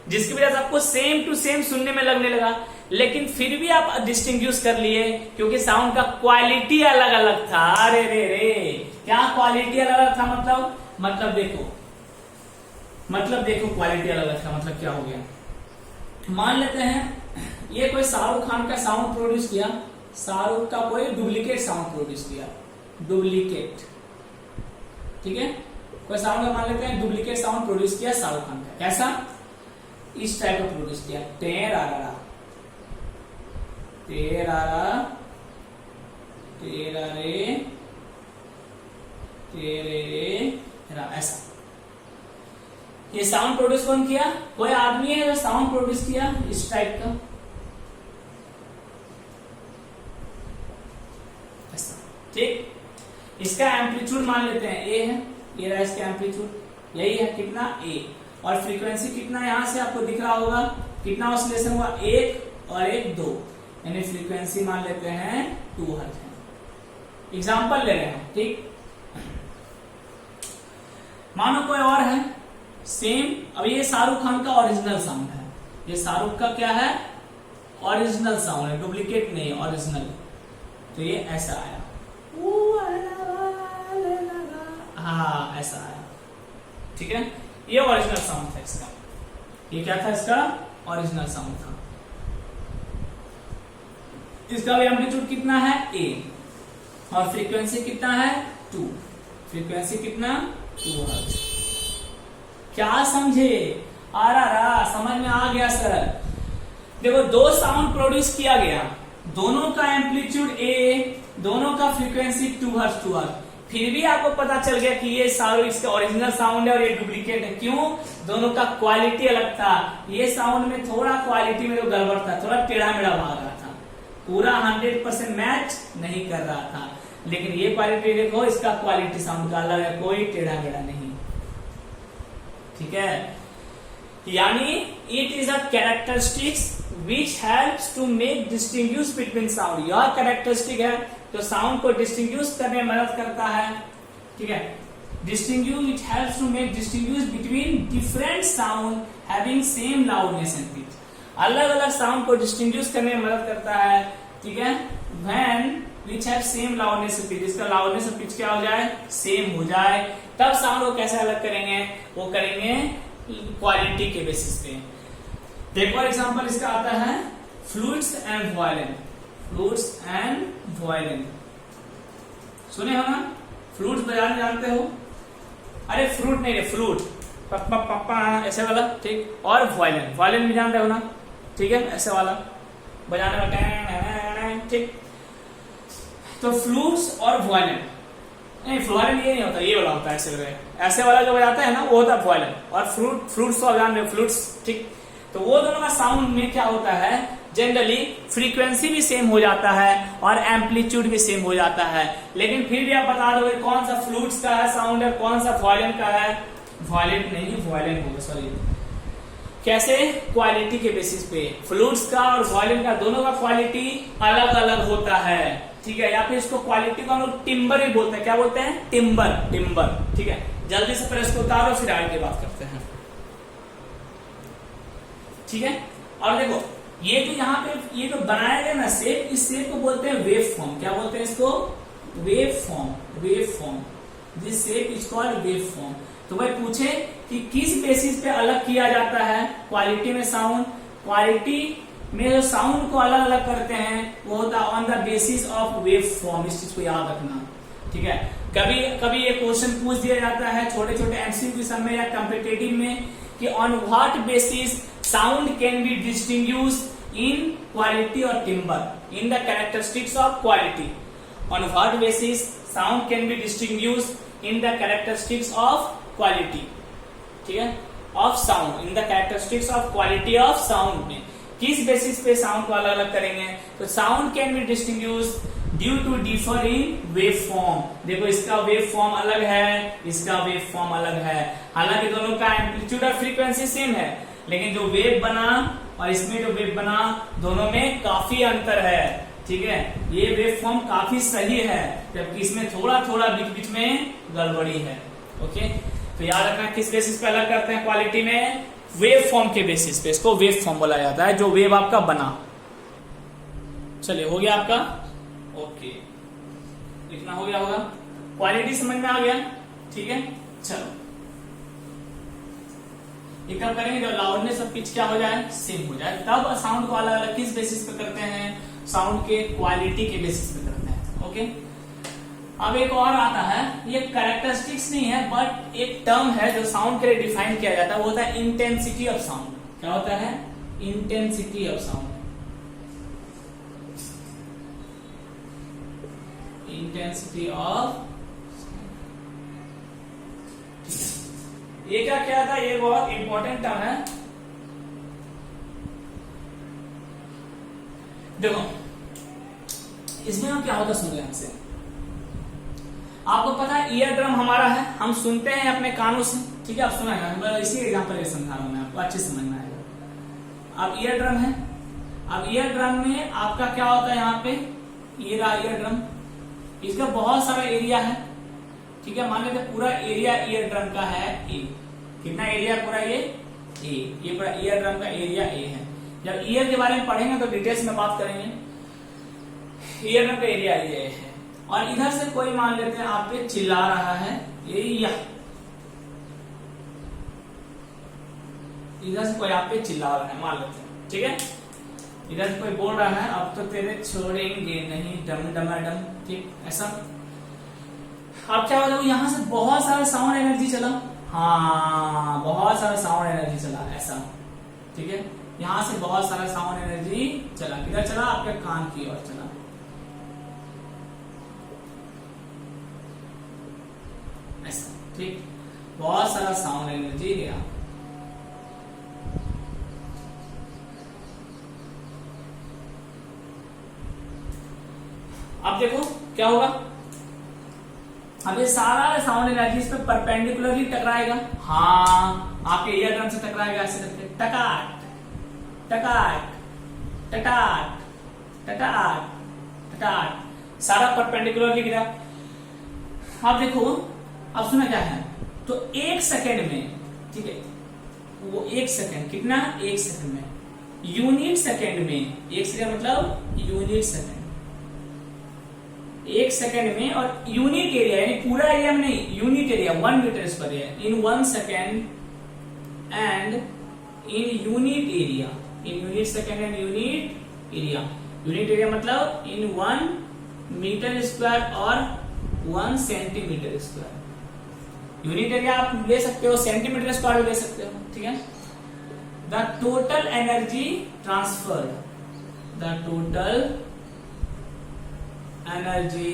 जिसकी वजह से आपको सेम टू सेम सुनने में लगने लगा, लेकिन फिर भी आप डिस्टिंग्विश कर लिए क्योंकि साउंड का क्वालिटी अलग अलग था। अरे रे रे, क्या क्वालिटी अलग अलग था, मतलब देखो क्वालिटी अलग अलग था, मतलब क्या हो गया, मान लेते हैं ये कोई शाहरुख खान का साउंड प्रोड्यूस किया, शाहरुख का कोई डुप्लीकेट साउंड प्रोड्यूस किया, डुप्लीकेट। ठीक है, कोई साउंड का मान लेते हैं डुप्लीकेट साउंड प्रोड्यूस किया शाहरुख खान का, कैसा, इस टाइप का प्रोड्यूस किया, तेरा रे तेरे रे, ऐसा। ये साउंड प्रोड्यूस कौन किया, कोई आदमी है जो साउंड प्रोड्यूस किया इस टाइप का, ऐसा। ठीक, इसका एम्पलीट्यूड मान लेते हैं ए है, ये रहा इसका एम्पलीट्यूड, यही है कितना, ए, और फ्रीक्वेंसी कितना यहां से आपको दिख रहा होगा, कितना ऑसिलेशन हुआ, 1 और 1 2, यानी फ्रीक्वेंसी मान लेते हैं 2 हर्ट्ज है। एग्जांपल ले रहे हैं। ठीक, मानो कोई और है सेम, अब ये शाहरुख खान का ओरिजिनल साउंड है, ये शाहरुख का क्या है, ओरिजिनल साउंड है, डुप्लीकेट नहीं, ओरिजिनल। तो ये ऐसा आया, हाँ ऐसा आया। ठीक है, ये ओरिजिनल साउंड था इसका, ये क्या था, इसका ओरिजिनल साउंड था। इसका भी एम्पलीट्यूड कितना है, ए, और फ्रीक्वेंसी कितना है, 2, फ्रीक्वेंसी कितना, 2 हर्ट्ज। क्या समझे, समझ में आ गया सर। देखो 2 साउंड प्रोड्यूस किया गया, दोनों का एम्पलीट्यूड ए, दोनों का फ्रीक्वेंसी 2 हर्ट्ज, फिर भी आपको पता चल गया कि ये साउंड इसका ओरिजिनल साउंड है और ये डुप्लीकेट है। क्यों, दोनों का क्वालिटी अलग था, ये साउंड में थोड़ा क्वालिटी में तो गड़बड़ था, थोड़ा टेढ़ा मेढ़ा भाग रहा था, पूरा 100% मैच नहीं कर रहा था। लेकिन ये क्वालिटी देखो, इसका क्वालिटी साउंड का अलग है, कोई टेढ़ा मेढ़ा नहीं। ठीक है, यानी it is a characteristics which helps to make distinguish between sound. यह कैरेक्टरिस्टिक है जो साउंड को डिस्टिंग्विश करने में मदद करता है। ठीक है, distinguish it helps to make distinguish between different sound having same loudness and pitch. अलग अलग साउंड को डिस्टिंग्विश करने में मदद करता है। ठीक है, when which have same loudness and pitch, इसका लाउडनेस और पिच क्या हो जाए, सेम हो जाए, तब साउंड को कैसे अलग करेंगे, वो करेंगे क्वालिटी के बेसिस पे। देखो एग्जांपल इसका आता है flutes and violin. Flutes and violin सुने हो ना, फ्लूट्स बजाने जानते हो? अरे फ्लूट नहीं रे, फ्लूट पप्पा पप्पा ऐसे वाला, ठीक। और वायलिन, वायलिन भी जानते हो ना, ठीक है, ऐसे वाला बजाने में, ठीक। तो फ्लूट्स और वायलिन, नहीं वायलिन ये नहीं होता, ये वाला होता है ऐसे वाला जो बजाता है ना, वो होता है वायलिन। और फ्लूट्स तो जान रहे हो, फ्लूट्स, ठीक। तो वो दोनों का साउंड में क्या होता है, जनरली फ्रीक्वेंसी भी सेम हो जाता है और एम्पलीट्यूड भी सेम हो जाता है। लेकिन फिर भी आप बता दोगे कौन सा फ्लूट्स का है साउंड है, कौन सा वायलिन का है। वायलिन नहीं, वायलिन होगा, सॉरी। कैसे, क्वालिटी के बेसिस पे। फ्लूट्स का और वायलिन का दोनों का क्वालिटी अलग अलग होता है। ठीक है, या फिर इसको क्वालिटी को हम लोग टिम्बर भी बोलते हैं। क्या बोलते हैं, टिम्बर, टिम्बर। ठीक है, जल्दी से पहले इसको उतारो फिर आगे बात करते हैं। ठीक है, और देखो ये जो यहाँ पे ये जो बनाया गया ना शेप, इस शेप को बोलते हैं वेव फॉर्म। क्या बोलते हैं इसको, wave form, wave form. This shape is called wave form. तो भाई पूछे कि किस बेसिस पे अलग किया जाता है क्वालिटी में साउंड। क्वालिटी में जो साउंड को अलग अलग करते हैं वो होता है on the basis of wave form. इस चीज को याद रखना। ठीक है, कभी कभी ये क्वेश्चन पूछ दिया जाता है छोटे छोटे एमसीक्यू क्वेश्चन में या कॉम्पिटिटिव में कि on what basis sound can be distinguished in quality और timbre in the characteristics of quality. On what basis sound can be distinguished in the characteristics of quality. ठीक है, of sound in the characteristics of quality of sound में किस बेसिस पे साउंड को अलग अलग करेंगे। तो sound can be distinguished due to differ in wave form. देखो इसका वेव फॉर्म अलग है, इसका वेव फॉर्म अलग है। हालांकि दोनों का एम्पलीट्यूड और फ्रीक्वेंसी सेम है, लेकिन जो वेव बना और इसमें जो वेव बना दोनों में काफी अंतर है। ठीक है, ये वेव फॉर्म काफी सही है, जबकि इसमें थोड़ा थोड़ा बीच बीच में गड़बड़ी है। ओके, तो याद रखना किस बेसिस पे अलग करते हैं क्वालिटी में, वेव फॉर्म के बेसिस पे। इसको वेव फॉर्म बोला जाता है, जो वेव आपका बना। चलिए हो गया आपका, ओके, इतना हो गया होगा, क्वालिटी समझ में आ गया। ठीक है, चलो ये कब करेंगे, जब लाउडनेस और पिच क्या हो जाए, सेम हो जाए, तब साउंड को अलग अलग किस बेसिस पे करते हैं, साउंड के क्वालिटी के बेसिस पे करते हैं। ओके, अब एक और आता है, ये कैरेक्टरिस्टिक्स नहीं है बट एक टर्म है जो साउंड के लिए डिफाइन किया जाता है, वो होता है इंटेंसिटी ऑफ साउंड। क्या होता है, intensity of sound. Intensity of, ये क्या क्या था, ये बहुत इंपॉर्टेंट टर्म है। देखो इसमें हम क्या होता सुन रहे हमसे, आपको पता है ईयर ड्रम हमारा है, हम सुनते हैं अपने कानों से। ठीक है, आप सुना है, इसी एग्जांपल ये समझा रहा हूं मैं आपको, अच्छे समझ में आएगा। अब ईयर ड्रम है, अब ईयर ड्रम में आपका क्या होता है, यहाँ पे ये रहा ईयर ड्रम, इसका बहुत सारा एरिया है। ठीक है, मान लेते पूरा एरिया ईयर ड्रम का है ए। कितना एरिया पूरा, ये पूरा ईयर ड्रम का एरिया ए है। जब ईयर के बारे में पढ़ेंगे तो डिटेल्स में बात करेंगे। ईयर ड्रम का एरिया ये है, और इधर से कोई मान लेते हैं आप पे चिल्ला रहा है, ये इधर से कोई आप पे चिल्ला रहा है मान लेते हैं। ठीक है, इधर से कोई बोल रहा है अब तो तेरे छोड़ेंगे नहीं डम डमाडम। ठीक, ऐसा अब क्या होगा, यहां से बहुत सारा साउंड एनर्जी चला, हाँ बहुत सारा साउंड एनर्जी चला ऐसा। ठीक है, यहां से बहुत सारा साउंड एनर्जी चला, किधर चला, आपके कान की ओर चला। ऐसा, ठीक, बहुत सारा साउंड एनर्जी गया। क्या होगा, अब ये सारा साउंड एनर्जी इस पर परपेंडिकुलरली टकराएगा। हाँ, आपके ईयर ड्रम से टकराएगा ऐसे करके, टकाट टकाट टटाट टटाट टटाट, सारा परपेंडिकुलरली गिरा। अब देखो, अब सुना क्या है, तो 1 सेकेंड में, ठीक है, वो 1 सेकेंड कितना, 1 सेकेंड में, यूनिट सेकेंड में, 1 सेकेंड मतलब यूनिट सेकेंड, 1 सेकेंड में, और यूनिट एरिया यानी पूरा एरिया में नहीं, यूनिट एरिया 1 मीटर स्क्वायर है, इन 1 second and in unit area, in unit second and unit area, unit area मतलब इन 1 मीटर स्क्वायर और 1 सेंटीमीटर स्क्वायर। यूनिट एरिया आप ले सकते हो, सेंटीमीटर स्क्वायर ले सकते हो, ठीक है। The total energy transferred, the total energy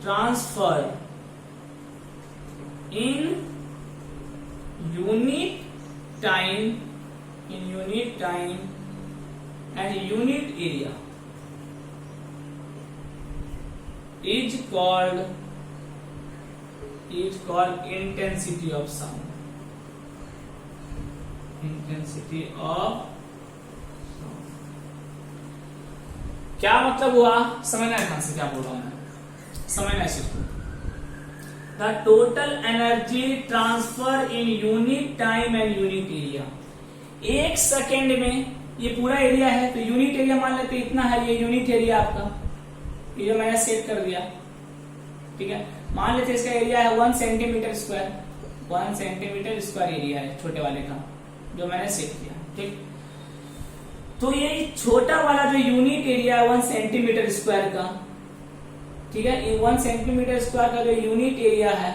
transferred in unit time, in unit time and unit area is called intensity of sound, intensity of sound। क्या मतलब हुआ, समझना है ध्यान से क्या बोल रहा हूं मैं, समझना है। The total energy transfer in unit time and unit area, 1 second में ये पूरा एरिया है, तो यूनिट एरिया मान लेते इतना है, ये यूनिट एरिया आपका, ये जो मैंने सेट कर दिया, ठीक है। मान लेते इसका एरिया है 1 centimetre square, 1 centimetre square area है छोटे वाले का, जो मैंने सेट किया, ठीक। तो ये छोटा वाला जो यूनिट एरिया है 1 सेंटीमीटर स्क्वायर का, ठीक है, ये 1 सेंटीमीटर स्क्वायर का जो यूनिट एरिया है,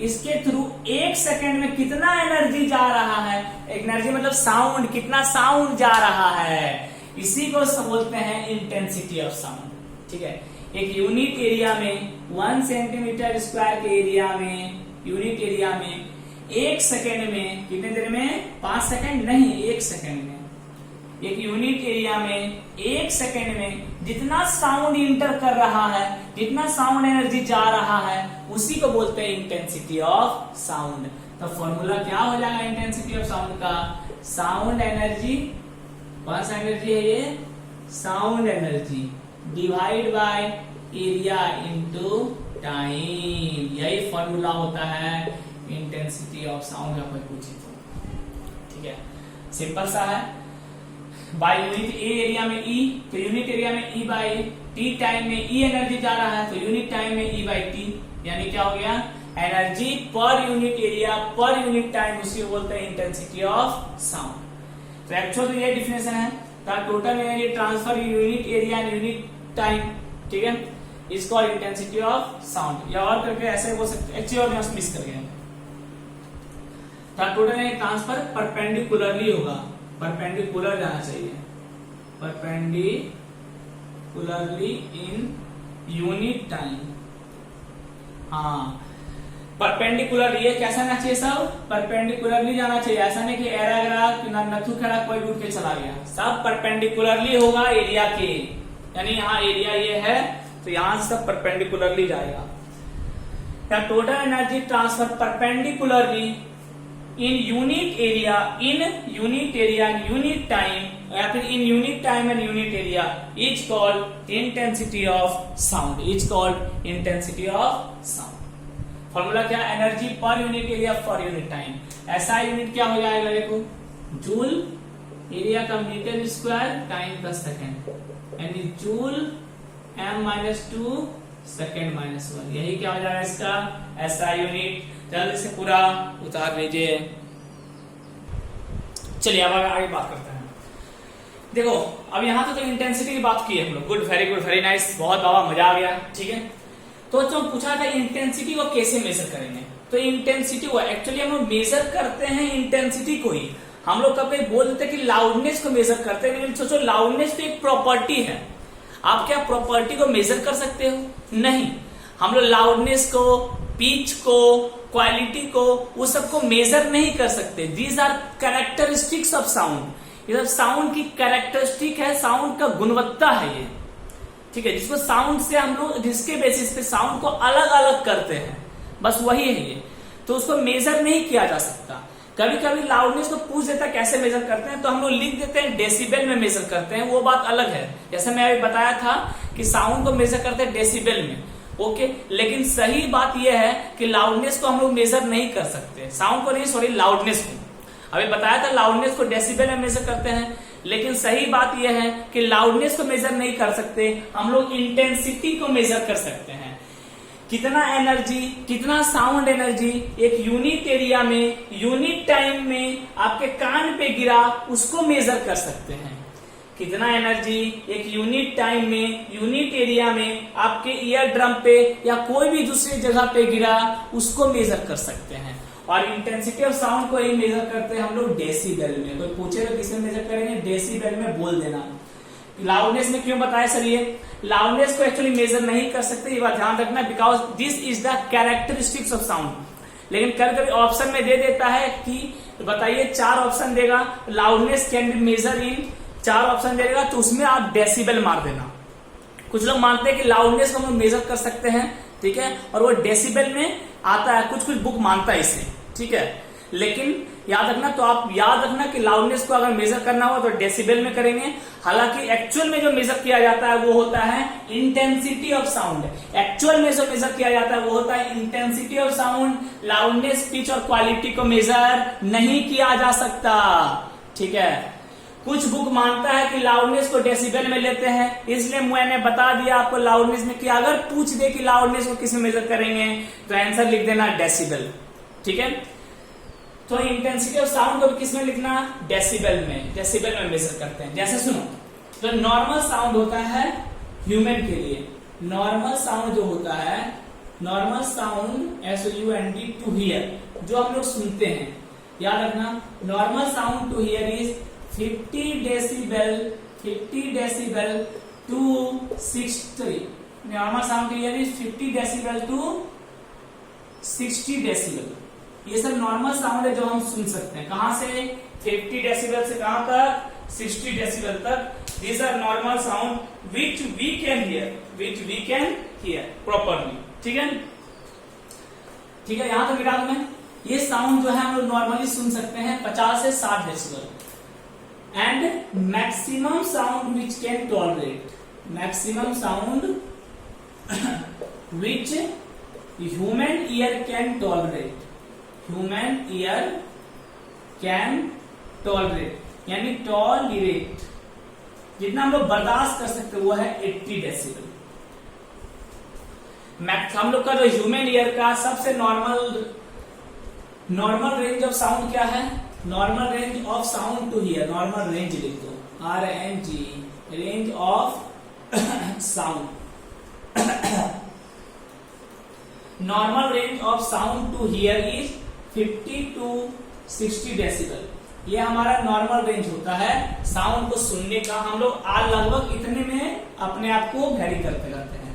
इसके थ्रू 1 सेकेंड में कितना एनर्जी जा रहा है, एनर्जी मतलब साउंड, कितना साउंड जा रहा है, इसी को बोलते हैं इंटेंसिटी ऑफ साउंड, ठीक है। एक यूनिट एरिया में 1 सेंटीमीटर स्क्वायर के एरिया में, यूनिट एरिया में 1 सेकेंड में, कितने देर में, 5 सेकेंड नहीं, 1 सेकेंड में, एक यूनिट एरिया में 1 सेकेंड में जितना साउंड इंटर कर रहा है, जितना साउंड एनर्जी जा रहा है, उसी को बोलते हैं इंटेंसिटी ऑफ साउंड। तो फॉर्मूला क्या हो जाएगा इंटेंसिटी ऑफ साउंड का, साउंड एनर्जी, कौन सा एनर्जी है ये, sound energy divide by area into time, यही फॉर्मूला होता है इंटेंसिटी ऑफ साउंड का, कोई पूछे तो, ठीक है, सिंपल सा है। बाय यूनिट ए एरिया में ई, तो यूनिट एरिया में ई बाय टी टाइम में ई एनर्जी जा रहा है, तो यूनिट टाइम में ई बाय टी, यानी क्या हो गया, energy per unit area per unit time, उसी को बोलते हैं इंटेंसिटी ऑफ साउंड। तो एक्चुअल तो ये डिफिनेशन है, total energy transfer unit area and unit time, ठीक है, is called intensity of sound. या और करके ऐसे बोल सकते, एक्चुअली और मिस कर गए, टोटल एनर्जी ट्रांसफर परपेंडिकुलरली होगा, परपेंडिकुलर जाना चाहिए, परपेंडिकुलरली इन यूनिट टाइम। हाँ, परपेंडिकुलर, ये कैसा जाना चाहिए सब, परपेंडिकुलरली जाना चाहिए, ऐसा नहीं कि एरा गरा नथु खड़ा कोई उठ के चला गया, सब परपेंडिकुलरली होगा एरिया के, यानी यहाँ एरिया ये है तो यहां से सब परपेंडिकुलरली जाएगा। Total energy transfer perpendicularly in unit area, in unit area and unit time, या फिर in unit time and unit area is called intensity of sound, is called intensity of sound. Formula क्या, energy per unit area per unit time, ऐसा यूनिट क्या हो जाएगा, देखो जूल एरिया का मीटर स्क्वायर टाइम का सेकेंड, यानी जूल m-2 सेकेंड -1, यही क्या हो जाएगा इसका ऐसा यूनिट। जल्दी से पूरा उतार लीजिए। चलिए अब आगे बात करते हैं। देखो अब यहां तो इंटेंसिटी की बात की है हम लोग, गुड, वेरी नाइस, बहुत बाबा मजा आ गया, ठीक है। तो जो पूछा था इंटेंसिटी को कैसे मेजर करेंगे, तो इंटेंसिटी को एक्चुअली हम लोग मेजर करते हैं इंटेंसिटी को ही, हम लोग कभी बोल देते कि लाउडनेस को मेजर करते हैं, लेकिन सोचो लाउडनेस तो एक प्रॉपर्टी है, आप क्या प्रॉपर्टी को मेजर कर सकते हो, नहीं। हम लोग लाउडनेस को, पिच को, क्वालिटी को, वो सबको मेजर नहीं कर सकते। These are characteristics of sound, ये सब साउंड की कैरेक्टरिस्टिक है, साउंड का गुणवत्ता है ये, ठीक है, जिसको साउंड से हम लोग जिसके बेसिस पे साउंड को अलग अलग करते हैं, बस वही है ये। तो उसको मेजर नहीं किया जा सकता। कभी कभी लाउडनेस को पूछ देता कैसे मेजर करते हैं, तो हम लोग लिख देते हैं डेसिबल में मेजर करते हैं, वो बात अलग है। जैसे मैं अभी बताया था कि साउंड को मेजर करते हैं डेसिबल में, ओके। लेकिन सही बात यह है कि लाउडनेस को हम लोग मेजर नहीं कर सकते, साउंड को नहीं, सॉरी लाउडनेस को। अभी बताया था लाउडनेस को डेसिबल में मेजर करते हैं, लेकिन सही बात यह है कि लाउडनेस को मेजर नहीं कर सकते, हम लोग इंटेंसिटी को मेजर कर सकते हैं। कितना एनर्जी, कितना साउंड एनर्जी एक यूनिट एरिया में, यूनिट टाइम में आपके कान पे गिरा, उसको मेजर कर सकते हैं। कितना एनर्जी एक यूनिट टाइम में, यूनिट एरिया में आपके ईयर ड्रम पे या कोई भी दूसरी जगह पे गिरा, उसको मेजर कर सकते हैं। और इंटेंसिटी ऑफ साउंड को ही मेजर करते हैं हम लोग डेसिबल में। कोई पूछे तो किसमें मेजर करेंगे? डेसिबल में बोल देना। लाउडनेस में क्यों बताया सर ये? लाउडनेस को एक्चुअली मेजर नहीं कर सकते, ये बात ध्यान रखना, because this is the characteristics of sound. लेकिन कभी कभी ऑप्शन में दे देता है कि बताइए, 4 ऑप्शन देगा, loudness can be measure in, 4 option देगा, तो उसमें आप डेसिबल मार देना। कुछ लोग मानते हैं कि लाउडनेस को हम मेजर कर सकते हैं, ठीक है, और वो डेसिबल में आता है, कुछ कुछ बुक मानता है इसे, ठीक है। लेकिन याद रखना, तो आप याद रखना कि लाउडनेस को अगर मेजर करना हो तो डेसिबल में करेंगे। हालांकि एक्चुअल में जो मेजर किया जाता है वो होता है इंटेंसिटी ऑफ साउंड। एक्चुअल में जो मेजर किया जाता है वो होता है intensity of sound. Loudness, pitch और क्वालिटी को मेजर नहीं किया जा सकता, ठीक है। कुछ बुक मानता है कि लाउडनेस को डेसिबल में लेते हैं, इसलिए मैंने बता दिया आपको लाउडनेस में कि अगर पूछ दे कि लाउडनेस को किस में मेजर करेंगे तो आंसर लिख देना डेसिबल, ठीक है। तो इंटेंसिटी ऑफ साउंड को भी किस में लिखना? डेसिबल में, डेसिबल में मेजर करते हैं। जैसे सुनो, तो नॉर्मल साउंड होता है ह्यूमन के लिए, नॉर्मल साउंड जो होता है, normal sound SOUND to hear, जो हम लोग सुनते हैं, याद रखना, normal sound to hear is 50 decibel, 50 decibel to 60। Normal sound to hear is 50 decibel to 60 decibel. ये सब नॉर्मल साउंड है जो हम सुन सकते हैं। कहां से? 50 डेसिबल से कहां तक? 60 डेसिबल तक। These are normal sound which we can hear, which we can hear properly, ठीक है। ठीक है, यहां तक मिला तुम्हें। ये साउंड जो है हम लोग नॉर्मली सुन सकते हैं 50 से 60 decibel. And maximum sound which can tolerate, maximum sound which human ear can tolerate, human ear can tolerate, यानी टॉलरेट, जितना हम लोग बर्दाश्त कर सकते वो है 80 डेसिबल। हम लोग का जो ह्यूमन ईयर का सबसे नॉर्मल रेंज ऑफ साउंड क्या है? Normal range of sound to hear, normal range लिख दो, RNG, range of sound. Normal range of sound to hear is 50 to 60 decibel. ये हमारा नॉर्मल रेंज होता है साउंड को सुनने का। हम लोग लगभग इतने में अपने आप को वेरी करते रहते हैं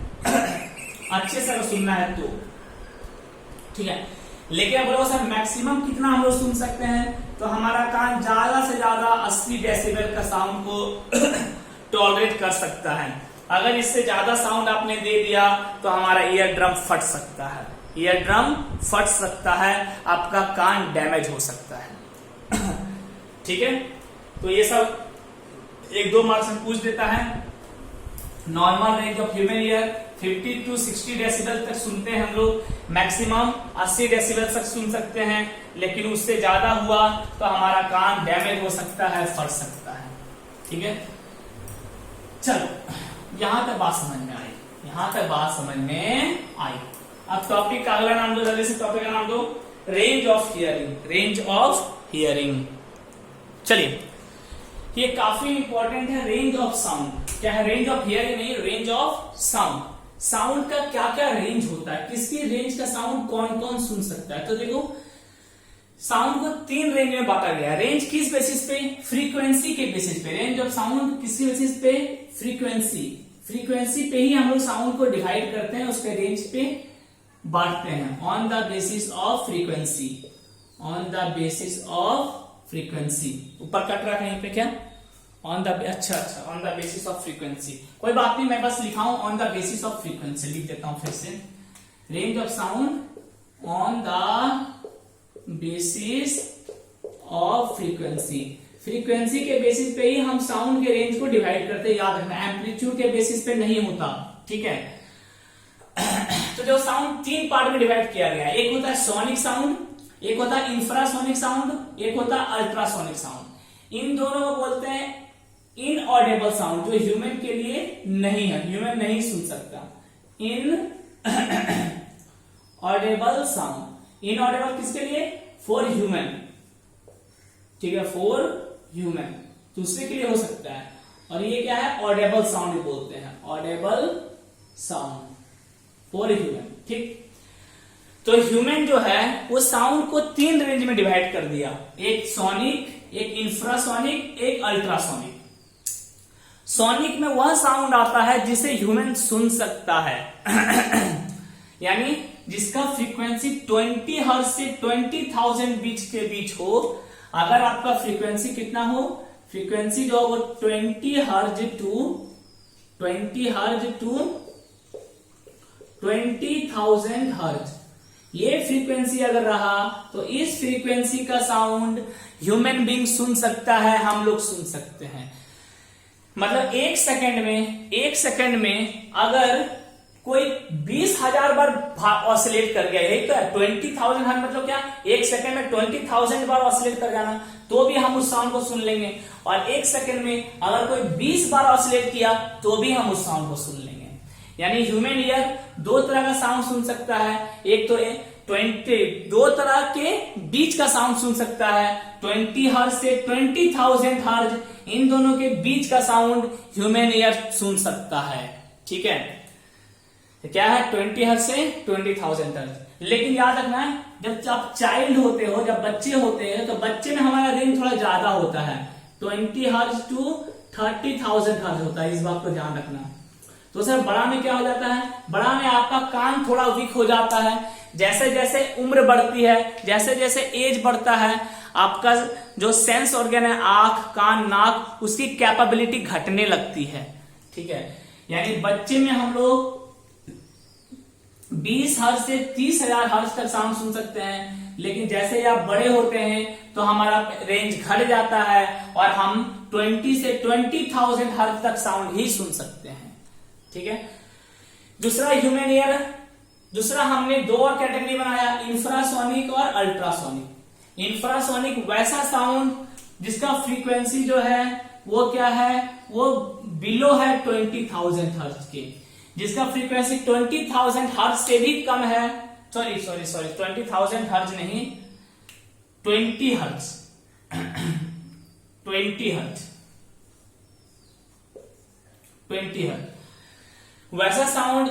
अच्छे से अगर सुनना है तो, ठीक है। लेकिन बोलो सर मैक्सिमम कितना हम लोग सुन सकते हैं? तो हमारा कान ज्यादा से ज्यादा 80 डेसिबल का साउंड को टॉलरेट कर सकता है। अगर इससे ज्यादा साउंड आपने दे दिया तो हमारा ईयर ड्रम फट सकता है, ईयर ड्रम फट सकता है, आपका कान डैमेज हो सकता है ठीक है। तो ये सब 1-2 मार्क्स में पूछ देता है। Normal range of human ear 50 to 60 decibel तक सुनते हैं हम लोग, मैक्सिमम 80 डेसिबल तक सुन सकते हैं, लेकिन उससे ज्यादा हुआ तो हमारा कान डैमेज हो सकता है, फट सकता है, ठीक है। चलो यहां तक बात समझ में आई, यहां तक बात समझ में आई। अब टॉपिक का अगला नाम दो, जल्दी से टॉपिक का नाम दो, range of hearing, range of hearing. चलिए ये काफी इंपॉर्टेंट है, रेंज ऑफ साउंड। क्या है? रेंज ऑफ हियरिंग नहीं, रेंज ऑफ साउंड। साउंड का क्या क्या रेंज होता है, किसकी रेंज का साउंड कौन कौन सुन सकता है? तो देखो साउंड को 3 रेंज में बांटा गया है। रेंज किस बेसिस पे? फ्रीक्वेंसी के बेसिस पे। रेंज ऑफ साउंड किसकी बेसिस पे? फ्रीक्वेंसी। फ्रीक्वेंसी पे ही हम लोग साउंड को डिवाइड करते हैं, उसके रेंज पे बांटते हैं, on the basis of frequency, on the basis of frequency. ऊपर कट रहा है कहीं पे क्या? ऑन द अच्छा on the basis of frequency, कोई बात नहीं, मैं बस लिखा हूं on the basis of frequency, लिख देता हूं फिर से। Range of sound on the basis of frequency, frequency के बेसिस पे ही हम साउंड के रेंज को डिवाइड करते हैं, याद रखना, एम्पलीट्यूड के बेसिस पे नहीं होता, ठीक है। तो जो साउंड तीन पार्ट में डिवाइड किया गया है, एक होता है सोनिक साउंड, एक होता है इंफ्रासोनिक साउंड, एक होता है अल्ट्रासोनिक साउंड। इन दोनों को बोलते हैं इनऑडिबल साउंड, जो ह्यूमन के लिए नहीं है, ह्यूमन नहीं सुन सकता। इन ऑडिबल साउंड, इनऑडिबल किसके लिए? फॉर ह्यूमन, ठीक है, फॉर ह्यूमन, दूसरे के लिए हो सकता है। और ये क्या है? ऑडिबल साउंड बोलते हैं, ऑडिबल साउंड फॉर ह्यूमन, ठीक। तो ह्यूमन जो है वो साउंड को तीन रेंज में डिवाइड कर दिया, एक सोनिक, एक इंफ्रासोनिक, एक अल्ट्रासोनिक। सोनिक में वह साउंड आता है जिसे ह्यूमन सुन सकता है यानी जिसका फ्रीक्वेंसी 20 हर्ट्ज से 20,000 बीच के बीच हो। अगर आपका फ्रीक्वेंसी कितना हो, फ्रीक्वेंसी जो वो 20 हर्ट्ज टू 20,000 हर्ट्ज, ये फ्रीक्वेंसी अगर रहा तो इस फ्रीक्वेंसी का साउंड ह्यूमन बीइंग सुन सकता है, हम लोग सुन सकते हैं। मतलब एक सेकंड में अगर कोई 20,000 बार ऑसिलेट कर गया, यही तो है 20,000 हर्ट्ज, मतलब क्या, एक सेकंड में 20,000 बार ऑसिलेट कर जाना, तो भी हम उस साउंड को सुन लेंगे। और एक सेकंड में अगर कोई 20 बार ऑसिलेट किया तो भी हम उस साउंड को सुन लेंगे। यानी ह्यूमन ईयर दो तरह का साउंड सुन सकता है, एक तो दो तरह के बीच का साउंड सुन सकता है, 20 हर्ट्ज से 20,000 हर्ट्ज, इन दोनों के बीच का साउंड ह्यूमन ईयर सुन सकता है, ठीक है। तो क्या है? 20 हर्ट्ज से 20,000 हर्ट्ज। लेकिन याद रखना है, जब आप चाइल्ड होते हो, जब बच्चे होते हैं, तो बच्चे में हमारा रेंज थोड़ा ज्यादा होता है, 20 हर्ट्ज टू 30,000 हर्ट्ज होता है, इस बात को ध्यान रखना। तो सर बड़ा में क्या हो जाता है? बड़ा में आपका कान थोड़ा वीक हो जाता है, जैसे जैसे उम्र बढ़ती है, जैसे जैसे एज बढ़ता है, आपका जो सेंस ऑर्गन है, आंख, कान, नाक, उसकी कैपेबिलिटी घटने लगती है, ठीक है। यानी बच्चे में हम लोग 20 हर्ट्ज से 30,000 हर्ट्ज तक साउंड सुन सकते हैं, लेकिन जैसे आप बड़े होते हैं तो हमारा रेंज घट जाता है और हम 20 से 20,000 हर्ट्ज तक साउंड ही सुन सकते हैं, ठीक है। दूसरा ह्यूमन ईयर, दूसरा हमने दो और कैटेगरी बनाया, इंफ्रासोनिक और अल्ट्रासोनिक। इंफ्रासोनिक वैसा साउंड जिसका फ्रीक्वेंसी जो है वो क्या है, वो बिलो है 20,000 हर्ट्ज के, जिसका फ्रीक्वेंसी 20,000 हर्ट्ज से भी कम है, सॉरी 20,000 हर्ट्ज नहीं, 20 हर्ट्ज 20 हर्ट्ज 20 हर्ट्ज वैसा साउंड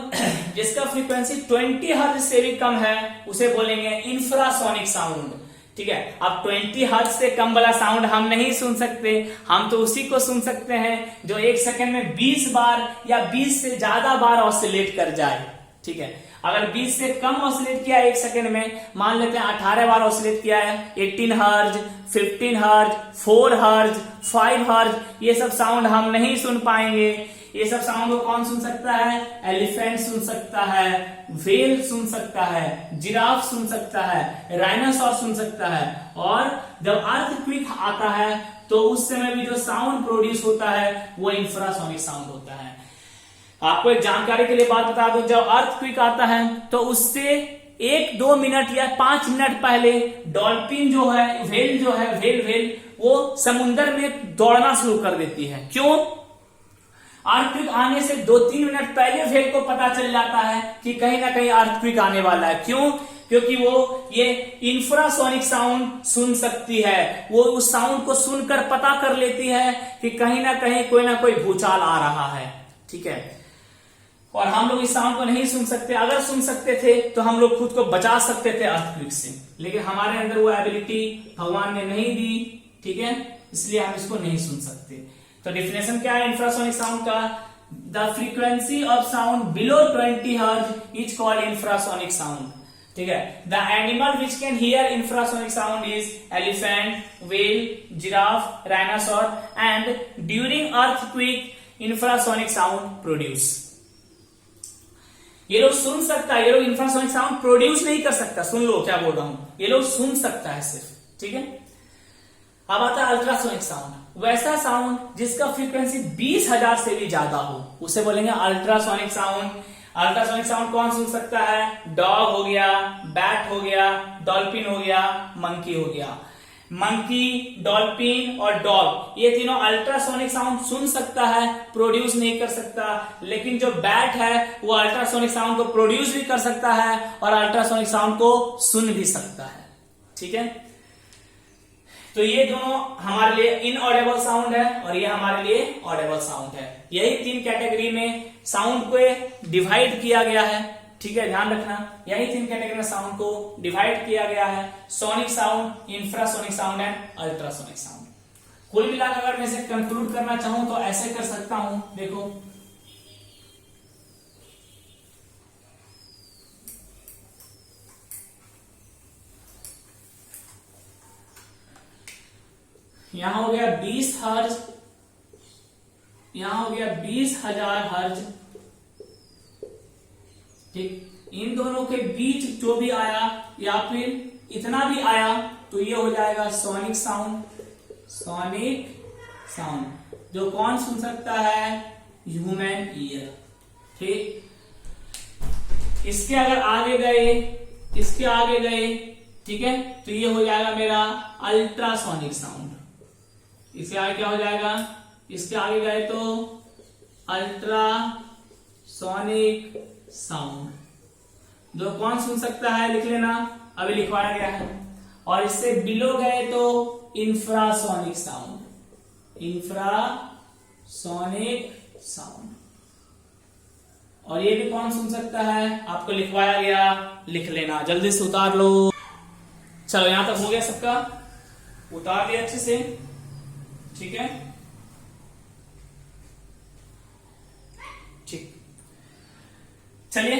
जिसका फ्रीक्वेंसी 20 हर्ट्ज से भी कम है, उसे बोलेंगे इंफ्रासोनिक साउंड, ठीक है। अब 20 हर्ट्ज से कम वाला साउंड हम नहीं सुन सकते, हम तो उसी को सुन सकते हैं जो एक सेकंड में 20 बार या 20 से ज्यादा बार ऑसिलेट कर जाए, ठीक है। अगर 20 से कम ऑसिलेट किया एक सेकंड में, मान लेते हैं 18 बार ऑसिलेट किया है, 18 हर्ट्ज, 15 हर्ट्ज, 4 हर्ट्ज, 5 हर्ट्ज, ये सब साउंड हम नहीं सुन पाएंगे। ये सब साउंड को कौन सुन सकता है? एलिफेंट सुन सकता है, व्हेल सुन सकता है, जिराफ सुन सकता है, राइनोसॉर सुन सकता है। और जब अर्थक्वेक आता है तो उस समय भी जो साउंड प्रोड्यूस होता है वो इंफ्रासोनिक साउंड होता है। आपको एक जानकारी के लिए बात बता दूं, जब अर्थक्वेक आता है तो उससे 1-2 मिनट या 5 मिनट पहले डॉल्फिन जो है, व्हेल जो है, व्हेल वो समुद्र में दौड़ना शुरू कर देती है। क्यों? अर्थक्वेक आने से 2-3 मिनट पहले व्हेल को पता चल जाता है कि कहीं ना कहीं अर्थक्वेक आने वाला है। क्यों? क्योंकि वो ये इंफ्रासोनिक साउंड सुन सकती है, वो उस साउंड को सुनकर पता कर लेती है कि कहीं ना कोई भूचाल आ रहा है, ठीक है। और हम लोग इस साउंड को नहीं सुन सकते, अगर सुन सकते थे तो हम लोग खुद को बचा सकते थे अर्थक्वेक से, लेकिन हमारे अंदर वो एबिलिटी भगवान ने नहीं दी, ठीक है, इसलिए हम इसको नहीं सुन सकते। तो डेफिनेशन क्या है इंफ्रासोनिक साउंड का? The frequency of sound below 20 hertz is called infrasonic sound, ठीक है। The animal which can hear infrasonic sound is elephant, whale, giraffe, rhinoceros and during earthquake infrasonic sound produce. ये लोग सुन सकता है, ये लोग इंफ्रासोनिक साउंड प्रोड्यूस नहीं कर सकता। सुन लो क्या बोल रहा हूं, ये लोग सुन सकता है सिर्फ, ठीक है। अब आता है अल्ट्रासोनिक साउंड, वैसा साउंड जिसका फ्रीक्वेंसी 20,000 से भी ज्यादा हो, उसे बोलेंगे अल्ट्रासोनिक साउंड। अल्ट्रासोनिक साउंड कौन सुन सकता है? डॉग हो गया, बैट हो गया, डॉल्फिन हो गया, मंकी हो गया। मंकी, डॉल्फिन और डॉग, ये तीनों अल्ट्रासोनिक साउंड सुन सकता है, प्रोड्यूस नहीं कर सकता। लेकिन जो बैट है वो अल्ट्रासोनिक साउंड को प्रोड्यूस भी कर सकता है और अल्ट्रासोनिक साउंड को सुन भी सकता है, ठीक है। तो ये दोनों हमारे लिए इनऑडिबल साउंड है और ये हमारे लिए ऑडिबल साउंड है। यही 3 कैटेगरी में साउंड को डिवाइड किया गया है, ठीक है, ध्यान रखना। यही 3 कैटेगरी में साउंड को डिवाइड किया गया है, sonic sound, infrasonic sound and ultrasonic sound. कुल मिलाकर अगर मैं इसे कंक्लूड करना चाहूं तो ऐसे कर सकता हूं, देखो यहां हो गया 20 हर्ज, यहां हो गया 20,000 हर्ज, ठीक। इन दोनों के बीच जो भी आया या फिर इतना भी आया तो ये हो जाएगा सोनिक साउंड। सोनिक साउंड जो कौन सुन सकता है? ह्यूमन ईयर, ठीक। इसके अगर आगे गए, इसके आगे गए, ठीक है, तो ये हो जाएगा मेरा अल्ट्रासोनिक साउंड। इसके आगे क्या हो जाएगा? इसके आगे गए तो अल्ट्रासोनिक साउंड जो कौन सुन सकता है, लिख लेना, अभी लिखवाया गया है। और इससे बिलो गए तो इंफ्रासोनिक साउंड, इंफ्रासोनिक साउंड। और ये भी कौन सुन सकता है, आपको लिखवाया गया, लिख लेना, जल्दी से उतार लो। चलो यहां तक हो गया सबका, उतार दिया अच्छे से, ठीक है, ठीक। चलिए,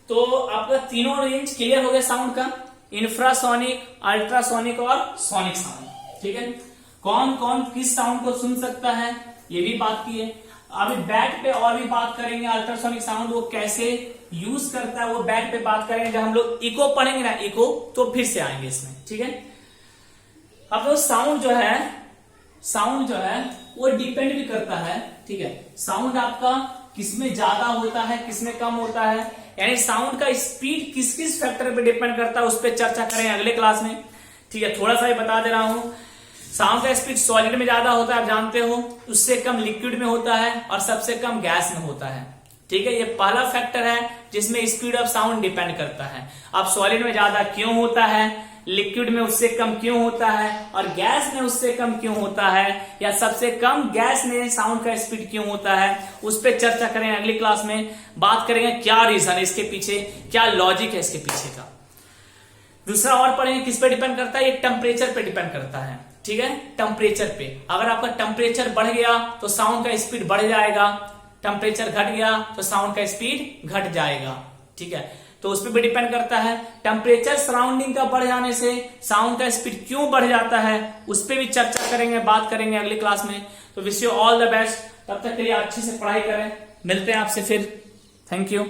तो आपका तीनों रेंज क्लियर हो गया साउंड का, इंफ्रासोनिक, अल्ट्रासोनिक और सोनिक साउंड, ठीक है। कौन कौन किस साउंड को सुन सकता है ये भी बात की है। अभी बैट पे और भी बात करेंगे, अल्ट्रासोनिक साउंड वो कैसे यूज करता है वो बैट पे बात करेंगे। जब हम लोग इको पढ़ेंगे ना, इको, तो फिर से आएंगे इसमें, ठीक है। अब तो साउंड जो है वो डिपेंड भी करता है, ठीक है। साउंड आपका किसमें ज्यादा होता है, किसमें कम होता है, यानी साउंड का स्पीड किस किस फैक्टर पे डिपेंड करता है, उस पर चर्चा करें अगले क्लास में, ठीक है। थोड़ा सा ही बता दे रहा हूं, साउंड का स्पीड सॉलिड में ज्यादा होता है, आप जानते हो, उससे कम लिक्विड में होता है और सबसे कम गैस में होता है, ठीक है। ये पहला फैक्टर है जिसमें स्पीड ऑफ साउंड डिपेंड करता है। अब सॉलिड में ज्यादा क्यों होता है, लिक्विड में उससे कम क्यों होता है और गैस में उससे कम क्यों होता है, या सबसे कम गैस में साउंड का स्पीड क्यों होता है, उस पर चर्चा करें अगली क्लास में। बात करेंगे क्या रीजन है इसके पीछे, क्या लॉजिक है इसके पीछे का। दूसरा और पढ़ेंगे किस पे डिपेंड करता है, ये टेम्परेचर पे डिपेंड करता है, ठीक है, टेम्परेचर पे। अगर आपका टेम्परेचर बढ़ गया तो साउंड का स्पीड बढ़ जाएगा, टेम्परेचर घट गया तो साउंड का स्पीड घट जाएगा, ठीक है। तो उस पर भी डिपेंड करता है। टेम्परेचर सराउंडिंग का बढ़ जाने से साउंड का स्पीड क्यों बढ़ जाता है, उस पर भी चर्चा करेंगे, बात करेंगे अगली क्लास में। तो wish you all the best, तब तक के लिए अच्छे से पढ़ाई करें, मिलते हैं आपसे फिर, थैंक यू।